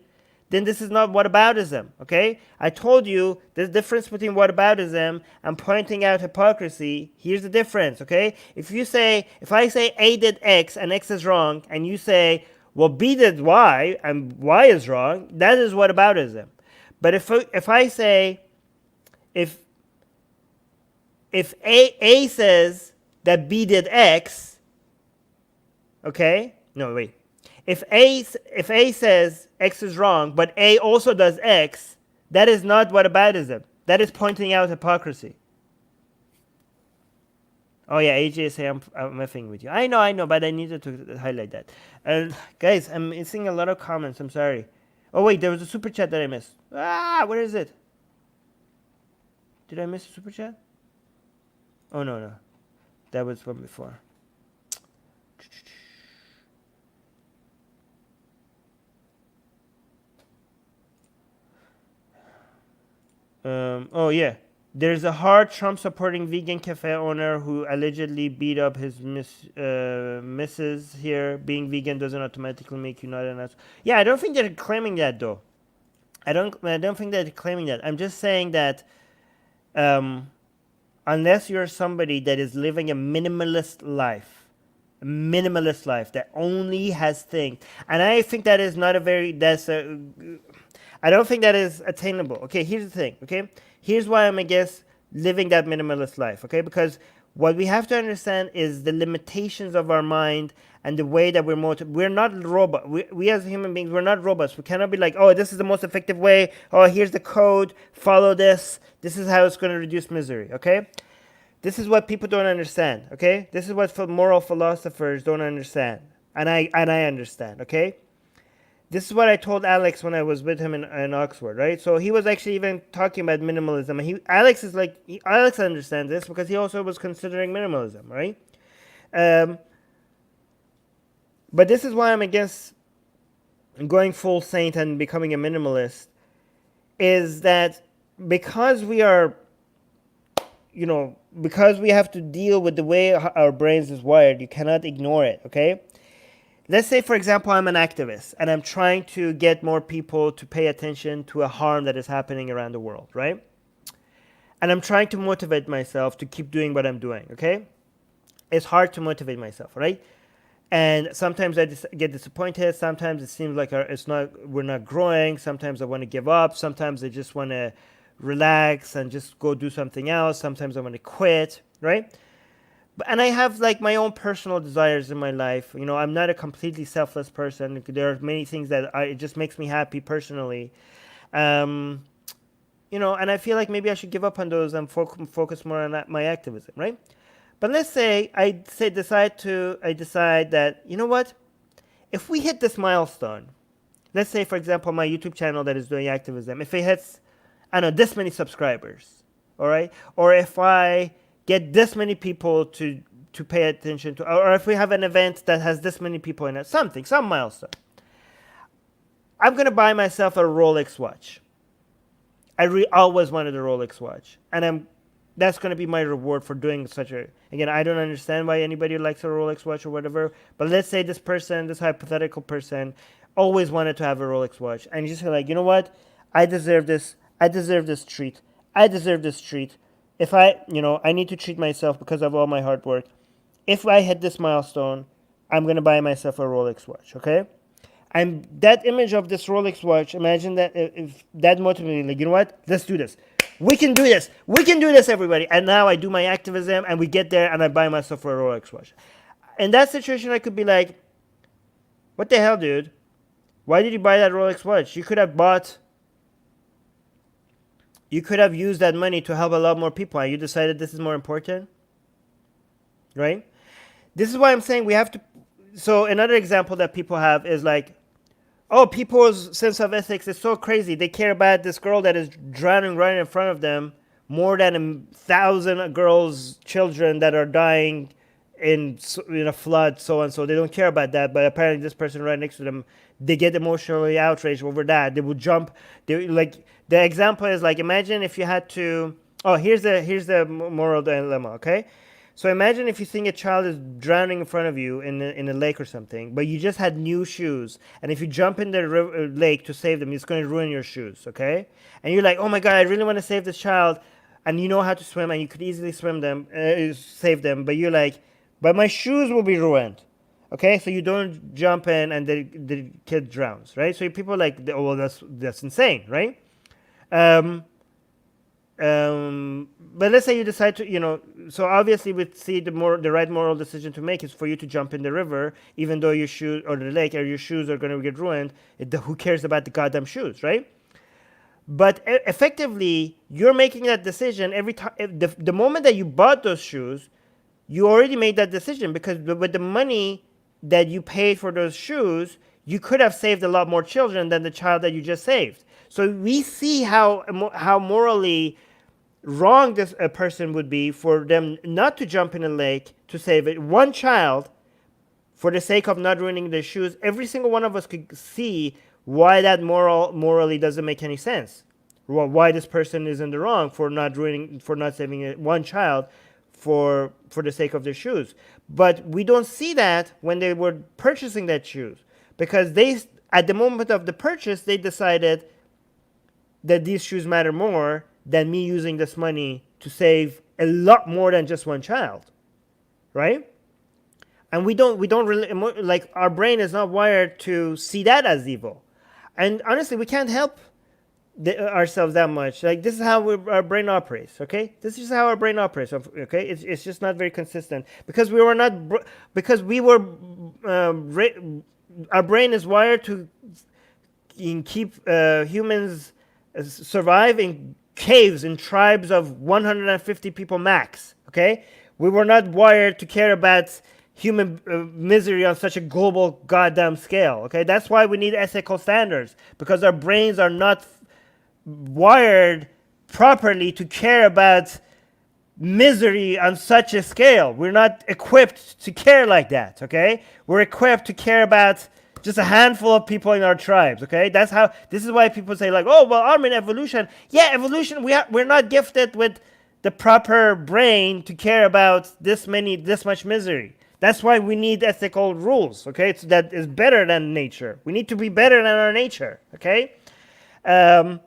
then this is not whataboutism, okay? I told you there's a difference between whataboutism and pointing out hypocrisy. Here's the difference, okay? If I say A did X and X is wrong, and you say, well, B did Y and Y is wrong, that is whataboutism. But if I say, if A says that B did X, okay? No, wait. If A says X is wrong, but A also does X, that is not whataboutism. That is pointing out hypocrisy. Oh yeah, AJ say I'm effing with you. I know, but I needed to highlight that. And guys, I'm missing a lot of comments. I'm sorry. Oh wait, there was a super chat that I missed. Where is it? Did I miss a super chat? Oh no, that was from before. Oh yeah, there's a hard Trump-supporting vegan cafe owner who allegedly beat up his missus here. Being vegan doesn't automatically make you not an asshole. Yeah, I don't think they're claiming that though. I don't think they're claiming that. I'm just saying that unless you're somebody that is living a minimalist life that only has things, and I think that is not a very I don't think that is attainable. Okay, here's the thing. Okay, here's why I'm against living that minimalist life. Okay, because what we have to understand is the limitations of our mind and the way that we're not robots. We as human beings, we're not robots. We cannot be like, oh, this is the most effective way. Oh, here's the code. Follow this. This is how it's going to reduce misery. Okay, this is what people don't understand. Okay, this is what moral philosophers don't understand, and I understand. Okay. This is what I told Alex when I was with him in Oxford, right? So he was actually even talking about minimalism. Alex understands this because he also was considering minimalism, right? But this is why I'm against going full saint and becoming a minimalist, is that because we are, because we have to deal with the way our brains is wired, you cannot ignore it, okay? Let's say, for example, I'm an activist and I'm trying to get more people to pay attention to a harm that is happening around the world, right? And I'm trying to motivate myself to keep doing what I'm doing, okay? It's hard to motivate myself, right? And sometimes I get disappointed. Sometimes it seems like we're not growing. Sometimes I want to give up. Sometimes I just want to relax and just go do something else. Sometimes I want to quit, right? And I have like my own personal desires in my life. I'm not a completely selfless person. There are many things that it just makes me happy personally. And I feel like maybe I should give up on those and focus more on my activism, right? But let's say I decide that, you know what? If we hit this milestone, let's say, for example, my YouTube channel that is doing activism, if it hits, I don't know, this many subscribers, all right? Or if I get this many people to pay attention to, or if we have an event that has this many people in it, some milestone, I'm going to buy myself a Rolex watch. I always wanted a Rolex watch. And that's going to be my reward for doing again, I don't understand why anybody likes a Rolex watch or whatever, but let's say this hypothetical person, always wanted to have a Rolex watch. And you just like, you know what? I deserve this. I deserve this treat. If I need to treat myself because of all my hard work. If I hit this milestone, I'm going to buy myself a Rolex watch, okay? And that image of this Rolex watch, imagine that if that motivated me, like, you know what? Let's do this. we can do this. We can do this, everybody. And now I do my activism, and we get there, and I buy myself a Rolex watch. In that situation, I could be like, what the hell, dude? Why did you buy that Rolex watch? You could have used that money to help a lot more people, and you decided this is more important, right? This is why I'm saying we have to. So another example that people have is like, oh, people's sense of ethics is so crazy. They care about this girl that is drowning right in front of them more than 1,000 girls, children that are dying in a flood, so and so. They don't care about that, but apparently this person right next to them, they get emotionally outraged over that. They would jump. They like the example is like, imagine if you had to. Oh, here's the moral dilemma. Okay. So imagine if you think a child is drowning in front of you in a lake or something, but you just had new shoes, and if you jump in the lake to save them, it's going to ruin your shoes, okay? And you're like, oh my God, I really want to save this child, and you know how to swim, and you could easily save them, but you're like, but my shoes will be ruined, okay? So you don't jump in, and the kid drowns, right? So people are like, oh, well, that's insane, right? But let's say you decide to, so obviously we see the right moral decision to make is for you to jump in the river, even though your shoes or the lake or your shoes are going to get ruined. Who cares about the goddamn shoes, right? But effectively, you're making that decision every time. The moment that you bought those shoes, you already made that decision, because with the money that you paid for those shoes, you could have saved a lot more children than the child that you just saved. So we see how morally wrong this person would be for them not to jump in a lake to save it. One child, for the sake of not ruining their shoes, every single one of us could see why that morally doesn't make any sense. Why this person is in the wrong for not saving one child for the sake of their shoes. But we don't see that when they were purchasing that shoes, because at the moment of the purchase, they decided that these shoes matter more than me using this money to save a lot more than just one child, right? And we don't really, like, our brain is not wired to see that as evil. And honestly, we can't help ourselves that much. Like, this is how our brain operates, okay? This is how our brain operates, okay? It's just not very consistent, because our brain is wired to keep humans survive in caves, in tribes of 150 people max, okay? We were not wired to care about human misery on such a global goddamn scale, okay? That's why we need ethical standards, because our brains are not wired properly to care about misery on such a scale. We're not equipped to care like that, okay? We're equipped to care about just a handful of people in our tribes, okay? This is why people say, like, oh, well, Armin, evolution. Yeah, evolution, we're not gifted with the proper brain to care about this much misery. That's why we need ethical rules, okay? So that is better than nature. We need to be better than our nature, okay? But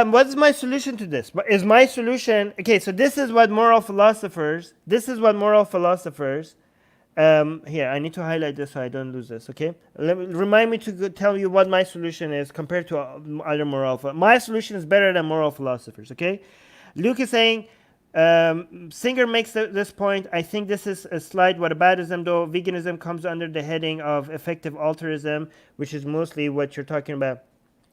what's my solution to this? Is my solution, okay, so this is what moral philosophers, here, I need to highlight this so I don't lose this, okay? Remind me to tell you what my solution is compared to other moral philosophers. My solution is better than moral philosophers, okay? Luke is saying, Singer makes this point. I think this is a slight whataboutism, though. Veganism comes under the heading of effective altruism, which is mostly what you're talking about.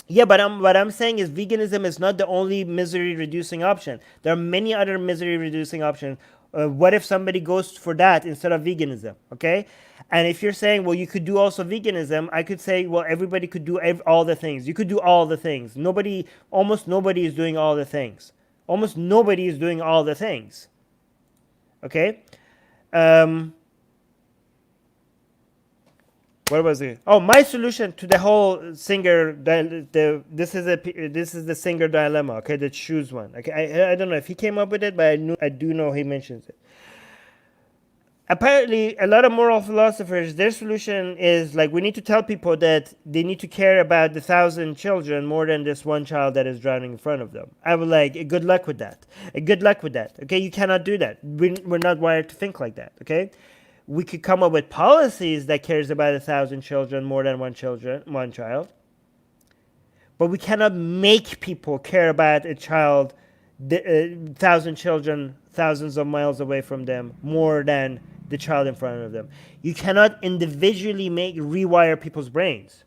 Yeah, but what I'm saying is veganism is not the only misery-reducing option. There are many other misery-reducing options. What if somebody goes for that instead of veganism, okay? And if you're saying, well, you could do also veganism, I could say, well, everybody could do all the things. You could do all the things. Almost nobody is doing all the things. Almost nobody is doing all the things, okay? What was it? Oh, my solution to the whole Singer, this is the Singer dilemma, okay, the shoes one. Okay, I don't know if he came up with it, but I do know he mentions it. Apparently, a lot of moral philosophers, their solution is like, we need to tell people that they need to care about the 1,000 children more than this one child that is drowning in front of them. I would like, good luck with that. Good luck with that. Okay, you cannot do that. We're not wired to think like that. Okay. We could come up with policies that cares about 1,000 children more than one child. But we cannot make people care about a child, 1,000 children, thousands of miles away from them, more than the child in front of them. You cannot individually rewire people's brains.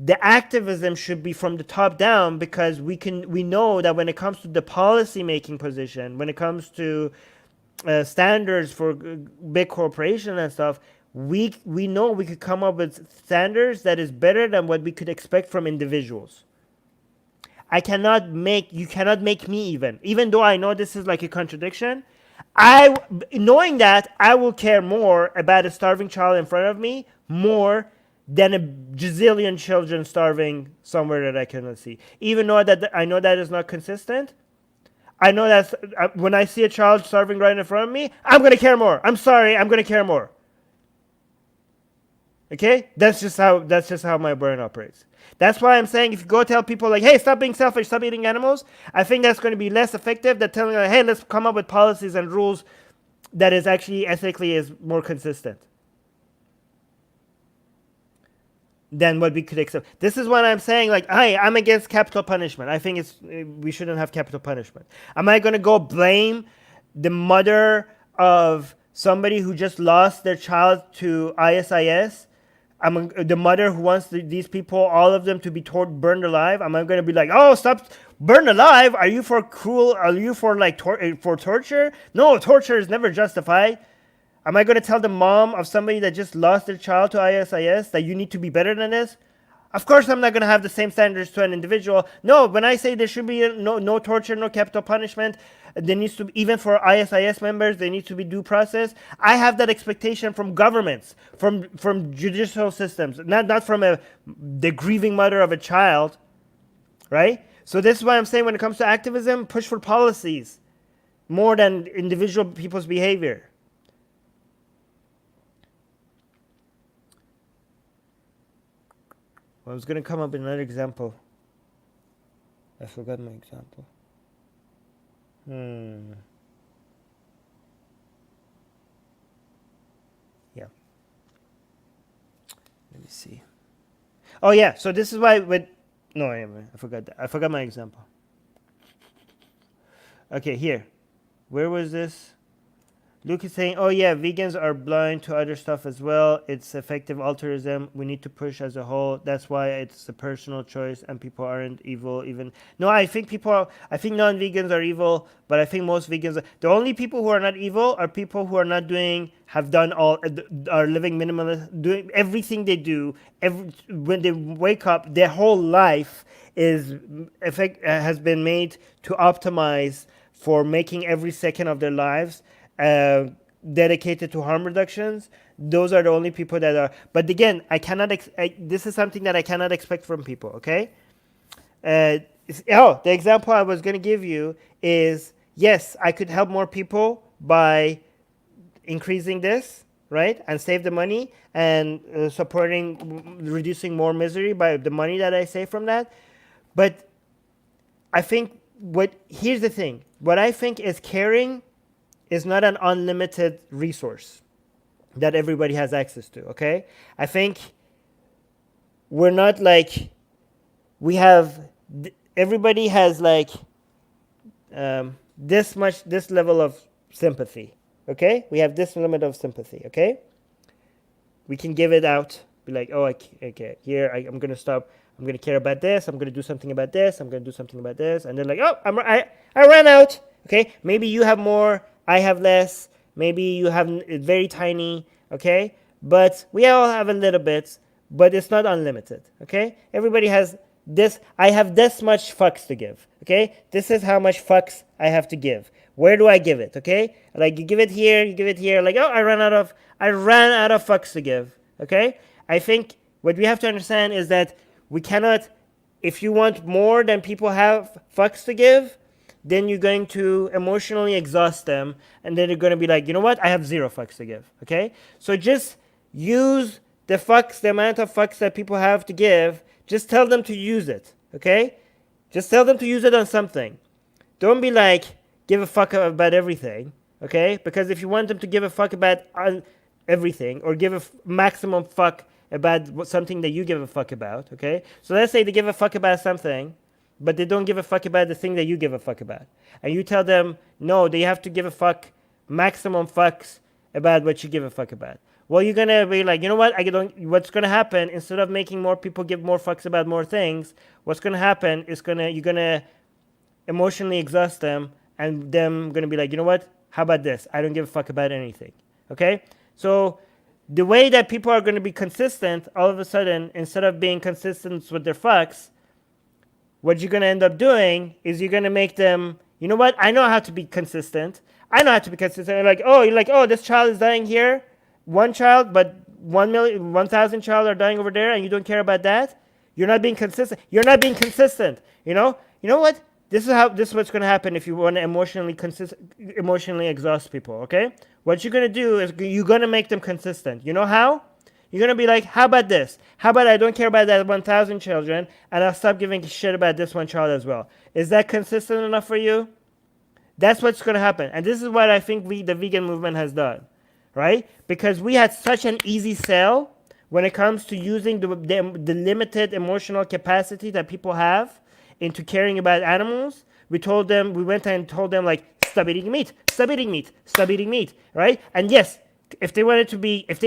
The activism should be from the top down, because we know that when it comes to the policy making position, when it comes to standards for big corporations and stuff, we know we could come up with standards that is better than what we could expect from individuals. You cannot make me, even though I know this is like a contradiction. Knowing that, I will care more about a starving child in front of me more than a gazillion children starving somewhere that I cannot see. Even though that I know that is not consistent, I know that when I see a child starving right in front of me, I'm going to care more. I'm sorry, I'm going to care more. Okay? That's just how my brain operates. That's why I'm saying, if you go tell people like, hey, stop being selfish, stop eating animals, I think that's going to be less effective than telling them, hey, let's come up with policies and rules that is actually ethically is more consistent than what we could accept. This is what I'm saying, like, hey, I'm against capital punishment. I think we shouldn't have capital punishment. Am I going to go blame the mother of somebody who just lost their child to ISIS? The mother who wants these people, all of them, to be burned alive? Am I going to be like, oh, stop, burn alive? Are you for cruel? Are you for like for torture? No, torture is never justified. Am I going to tell the mom of somebody that just lost their child to ISIS that you need to be better than this? Of course, I'm not going to have the same standards to an individual. No, when I say there should be no torture, no capital punishment, there needs to be, even for ISIS members, there needs to be due process. I have that expectation from governments, from judicial systems, not from the grieving mother of a child, right? So this is why I'm saying, when it comes to activism, push for policies more than individual people's behavior. I was going to come up with another example. I forgot my example. Yeah. Let me see. Oh, yeah. So this is why I forgot that. I forgot my example. Okay, here. Where was this? Luke is saying, oh yeah, vegans are blind to other stuff as well. It's effective altruism. We need to push as a whole. That's why it's a personal choice, and people aren't evil even. No, I think non-vegans are evil, but I think most vegans the only people who are not evil are people who are not are living minimalist, doing everything they do. When they wake up, their whole life has been made to optimize for making every second of their lives dedicated to harm reductions. Those are the only people that are. But again, this is something that I cannot expect from people. Okay. The example I was going to give you is, yes, I could help more people by increasing this, right, and save the money and reducing more misery by the money that I save from that. But I think here's the thing. What I think is caring is not an unlimited resource that everybody has access to, okay? I think we're not like, everybody has like this level of sympathy, okay? We have this limit of sympathy, okay? We can give it out, be like, oh, okay, here, I'm going to stop. I'm going to care about this. I'm going to do something about this. I'm going to do something about this. And then like, oh, I ran out, okay? Maybe you have more. I have less. Maybe you have very tiny, okay? But we all have a little bit, but it's not unlimited, okay? Everybody has this. I have this much fucks to give, okay? This is how much fucks I have to give. Where do I give it, okay? Like, you give it here, like, oh, I ran out of fucks to give, okay? I think what we have to understand is that we cannot, if you want more than people have fucks to give, then you're going to emotionally exhaust them, and then they're going to be like, you know what, I have 0 fucks to give, okay? So just use the amount of fucks that people have to give. Just tell them to use it, okay? Just tell them to use it on something. Don't be like, give a fuck about everything, okay? Because if you want them to give a fuck about everything, or give a maximum fuck about something that you give a fuck about, okay? So let's say they give a fuck about something, but they don't give a fuck about the thing that you give a fuck about. And you tell them, no, they have to give a fuck, maximum fucks about what you give a fuck about. Well, you're gonna be like, you know what? What's gonna happen, instead of making more people give more fucks about more things, what's gonna happen is you're gonna emotionally exhaust them, and them gonna be like, you know what? How about this? I don't give a fuck about anything. Okay? So the way that people are gonna be consistent, all of a sudden, instead of being consistent with their fucks, what you're gonna end up doing is you're gonna make them, you know what? I know how to be consistent. I know how to be consistent. You're like, oh, this child is dying here, one child, but 1,000 child are dying over there, and you don't care about that. You're not being consistent. You're not being consistent. You know what? This is what's going to happen if you want to emotionally exhaust people. Okay, what you're going to do is you're going to make them consistent. You know how? You're going to be like, how about this? How about I don't care about that 1,000 children, and I'll stop giving a shit about this one child as well. Is that consistent enough for you? That's what's going to happen. And this is what I think the vegan movement has done, right? Because we had such an easy sell when it comes to using the limited emotional capacity that people have into caring about animals. We went and told them, like, stop eating meat, stop eating meat, stop eating meat, right? And yes, if they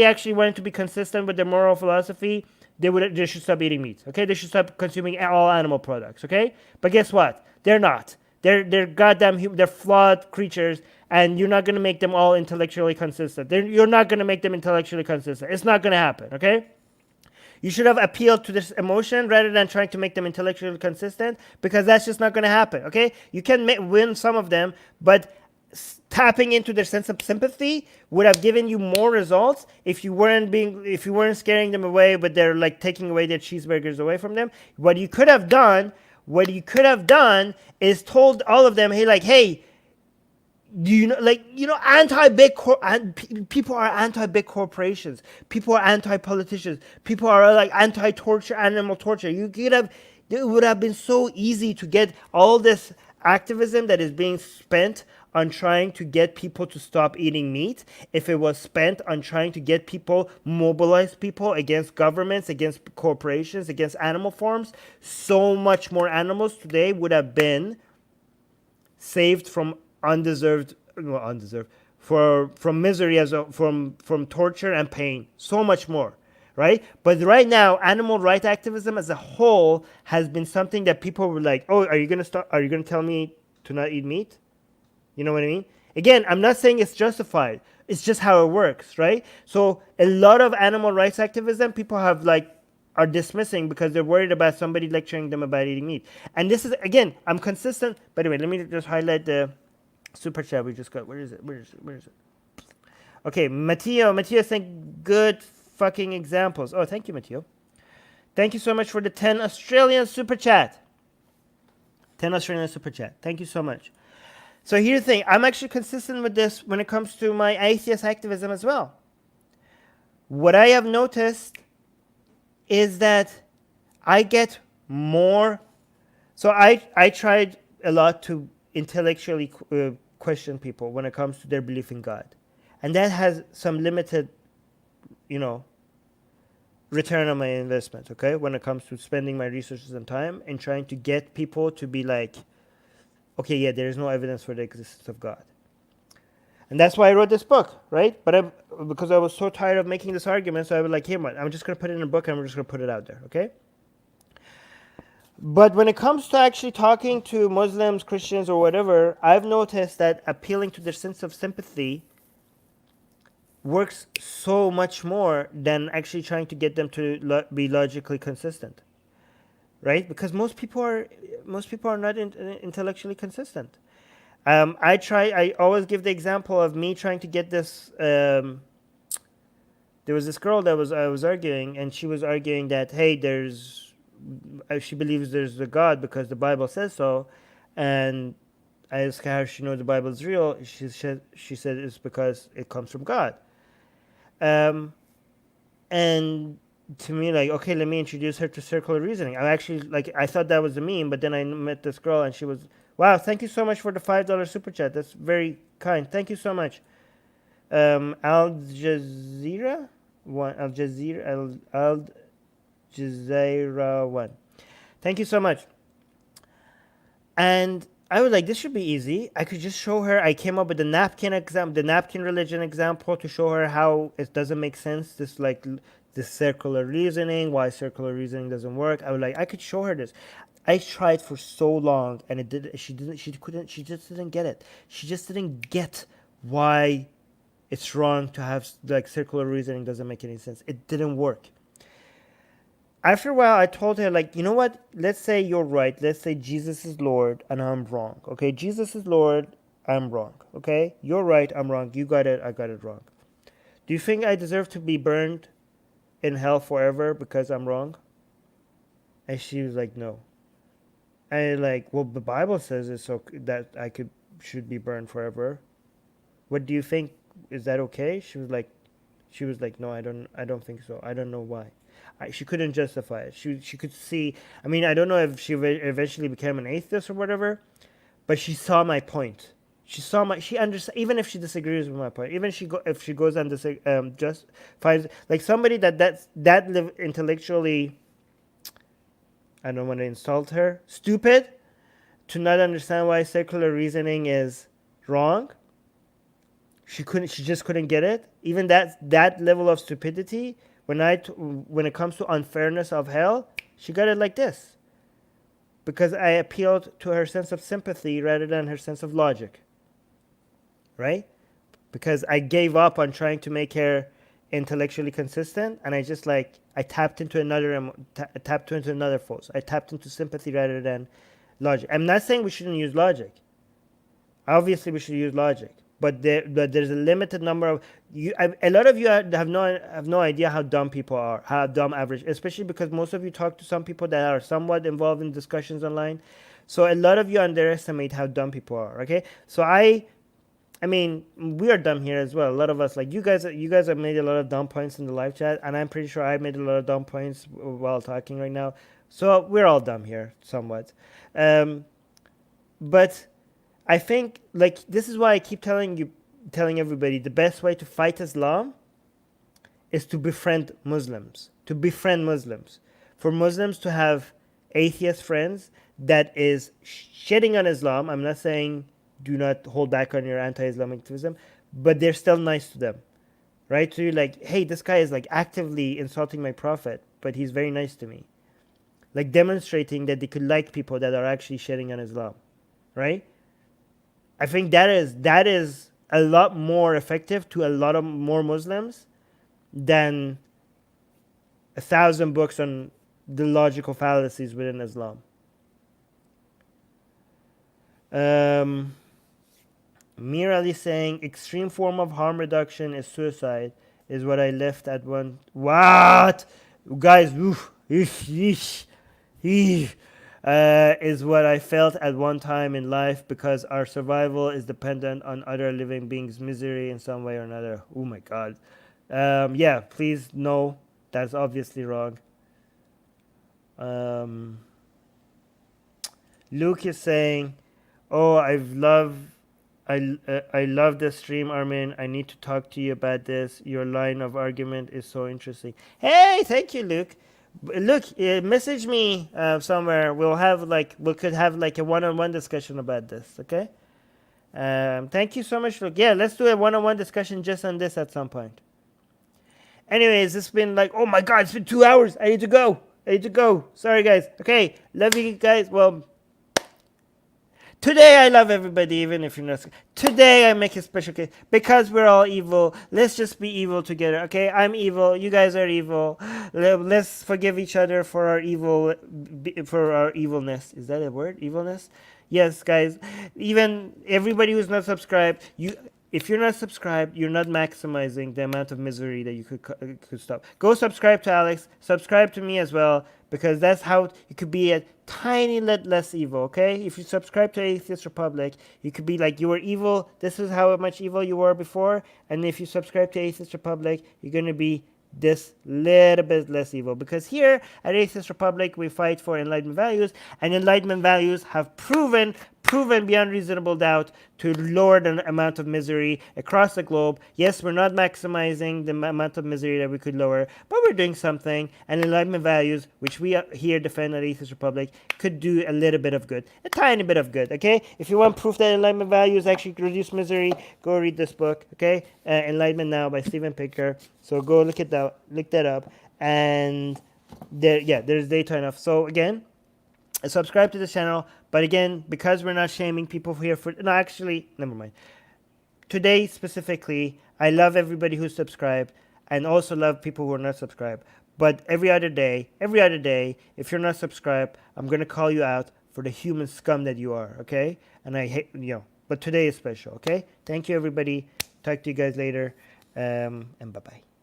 actually wanted to be consistent with their moral philosophy, they should stop eating meat, okay? They should stop consuming all animal products, okay? But guess what? They're not. They're goddamn they're flawed creatures, and you're not going to make them all intellectually consistent. You're not going to make them intellectually consistent. It's not going to happen, okay? You should have appealed to this emotion rather than trying to make them intellectually consistent, because that's just not going to happen, okay? You can win some of them, but tapping into their sense of sympathy would have given you more results if you weren't scaring them away, but they're like taking away their cheeseburgers away from them. What you could have done is told all of them, hey, people are anti-big corporations. People are anti-politicians. People are like anti-torture, animal torture. It would have been so easy to get all this activism that is being spent on trying to get people to stop eating meat, if it was spent on trying to get people, mobilize people against governments, against corporations, against animal farms. So much more animals today would have been saved from from misery, from torture and pain. So much more, right? But right now, animal rights activism as a whole has been something that people were like, oh, are you going to tell me to not eat meat? You know what I mean? Again, I'm not saying it's justified. It's just how it works, right? So a lot of animal rights activism, people are dismissing because they're worried about somebody lecturing them about eating meat. And this is, again, I'm consistent. By the way, let me just highlight the super chat we just got. Where is it? Okay, Matteo saying good fucking examples. Oh, thank you, Matteo. Thank you so much for the 10 Australian super chat. 10 Australian super chat. Thank you so much. So here's the thing. I'm actually consistent with this when it comes to my atheist activism as well. What I have noticed is that I get more. So I tried a lot to intellectually question people when it comes to their belief in God. And that has some limited, return on my investment, okay? When it comes to spending my resources and time and trying to get people to be like, okay, yeah, there is no evidence for the existence of God. And that's why I wrote this book, right? But because I was so tired of making this argument, so I was like, hey, man, I'm just going to put it in a book and I'm just going to put it out there, okay? But when it comes to actually talking to Muslims, Christians, or whatever, I've noticed that appealing to their sense of sympathy works so much more than actually trying to get them to be logically consistent, right? Because most people are not intellectually consistent. I always give the example of me trying to get this. There was this girl that I was arguing, and she was arguing that, hey, she believes there's a God because the Bible says so, and I asked her how she knows the Bible is real. She said it's because it comes from God. And to me, like, okay, let me introduce her to circular reasoning. I thought that was a meme, but then I met this girl, and she was, wow, thank you so much for the $5 super chat. That's very kind. Thank you so much. Al Jazeera? one, Al Jazeera one. Thank you so much. And I was like, this should be easy. I could just show her. I came up with the napkin religion example to show her how it doesn't make sense. This circular reasoning, why circular reasoning doesn't work. I was like, I could show her this. I tried for so long, and it did. She just didn't get it. She just didn't get why it's wrong to have like circular reasoning doesn't make any sense. It didn't work. After a while, I told her, like, you know what? Let's say you're right. Let's say Jesus is Lord and I'm wrong. Okay, Jesus is Lord, I'm wrong. Okay, you're right, I'm wrong. You got it, I got it wrong. Do you think I deserve to be burned in hell forever because I'm wrong? And she was like, no. And like, well, the Bible says it's so that should be burned forever. What do you think? Is that okay? She was like, no, I don't think so. I don't know why. She couldn't justify it. She could see. I mean, I don't know if she eventually became an atheist or whatever, but she saw my point. She understands, even if she disagrees with my point. Even if she goes and just finds like somebody that live intellectually. I don't want to insult her. Stupid to not understand why circular reasoning is wrong. She just couldn't get it. Even that level of stupidity. When it comes to unfairness of hell, she got it like this. Because I appealed to her sense of sympathy rather than her sense of logic. Right? Because I gave up on trying to make her intellectually consistent, and I just I tapped into another force. I tapped into sympathy rather than logic. I'm not saying we shouldn't use logic. Obviously, we should use logic. But there's a limited number of you. A lot of you have no idea how dumb people are, how dumb average, especially because most of you talk to some people that are somewhat involved in discussions online. So a lot of you underestimate how dumb people are. Okay, so I mean, we are dumb here as well. A lot of us, like you guys have made a lot of dumb points in the live chat, and I'm pretty sure I made a lot of dumb points while talking right now. So we're all dumb here, somewhat. But I think, like, this is why I keep telling everybody the best way to fight Islam is to befriend Muslims. For Muslims to have atheist friends that is shitting on Islam. I'm not saying do not hold back on your anti-Islamicism, but they're still nice to them. Right? So you're like, hey, this guy is like actively insulting my prophet, but he's very nice to me. Like demonstrating that they could like people that are actually shitting on Islam. Right? I think that is a lot more effective to a lot of more Muslims than 1,000 books on the logical fallacies within Islam. Mir Ali saying extreme form of harm reduction is suicide is what I left at one. What, guys? Oof, is what I felt at one time in life because our survival is dependent on other living beings' misery in some way or another. Oh my God. Yeah, please, no, that's obviously wrong. Luke is saying, oh, I love this stream, Armin. I need to talk to you about this. Your line of argument is so interesting. Hey, thank you, Luke. Look, message me somewhere. We could have like a one-on-one discussion about this. Okay. Thank you so much, Luke. Yeah, let's do a one-on-one discussion just on this at some point. Anyways, it's been like, oh my God, it's been 2 hours. I need to go. Sorry, guys. Okay, love you guys. Well, today I love everybody, even if you're not. Today I make a special case because we're all evil. Let's just be evil together, okay? I'm evil. You guys are evil. Let's forgive each other for our evilness. Is that a word? Evilness? Yes, guys. Even everybody who's not subscribed, if you're not subscribed, you're not maximizing the amount of misery that you could stop. Go subscribe to Alex. Subscribe to me as well, because that's how you could be a tiny bit less evil, okay? If you subscribe to Atheist Republic, you could be like, you were evil. This is how much evil you were before. And if you subscribe to Atheist Republic, you're going to be this little bit less evil. Because here at Atheist Republic, we fight for enlightenment values. And enlightenment values have proven proven beyond reasonable doubt to lower the amount of misery across the globe. Yes, we're not maximizing the amount of misery that we could lower, but we're doing something. And Enlightenment values, which we here defend at Atheist Republic, could do a little bit of good, a tiny bit of good. Okay, if you want proof that Enlightenment values actually reduce misery, go read this book. Okay, Enlightenment Now by Steven Pinker. So go look that up, and there's data enough. So again, subscribe to the channel. But again, because we're not shaming people here for... No, actually, never mind. Today, specifically, I love everybody who's subscribed and also love people who are not subscribed. But every other day, if you're not subscribed, I'm going to call you out for the human scum that you are, okay? And I hate, but today is special, okay? Thank you, everybody. Talk to you guys later, and bye-bye.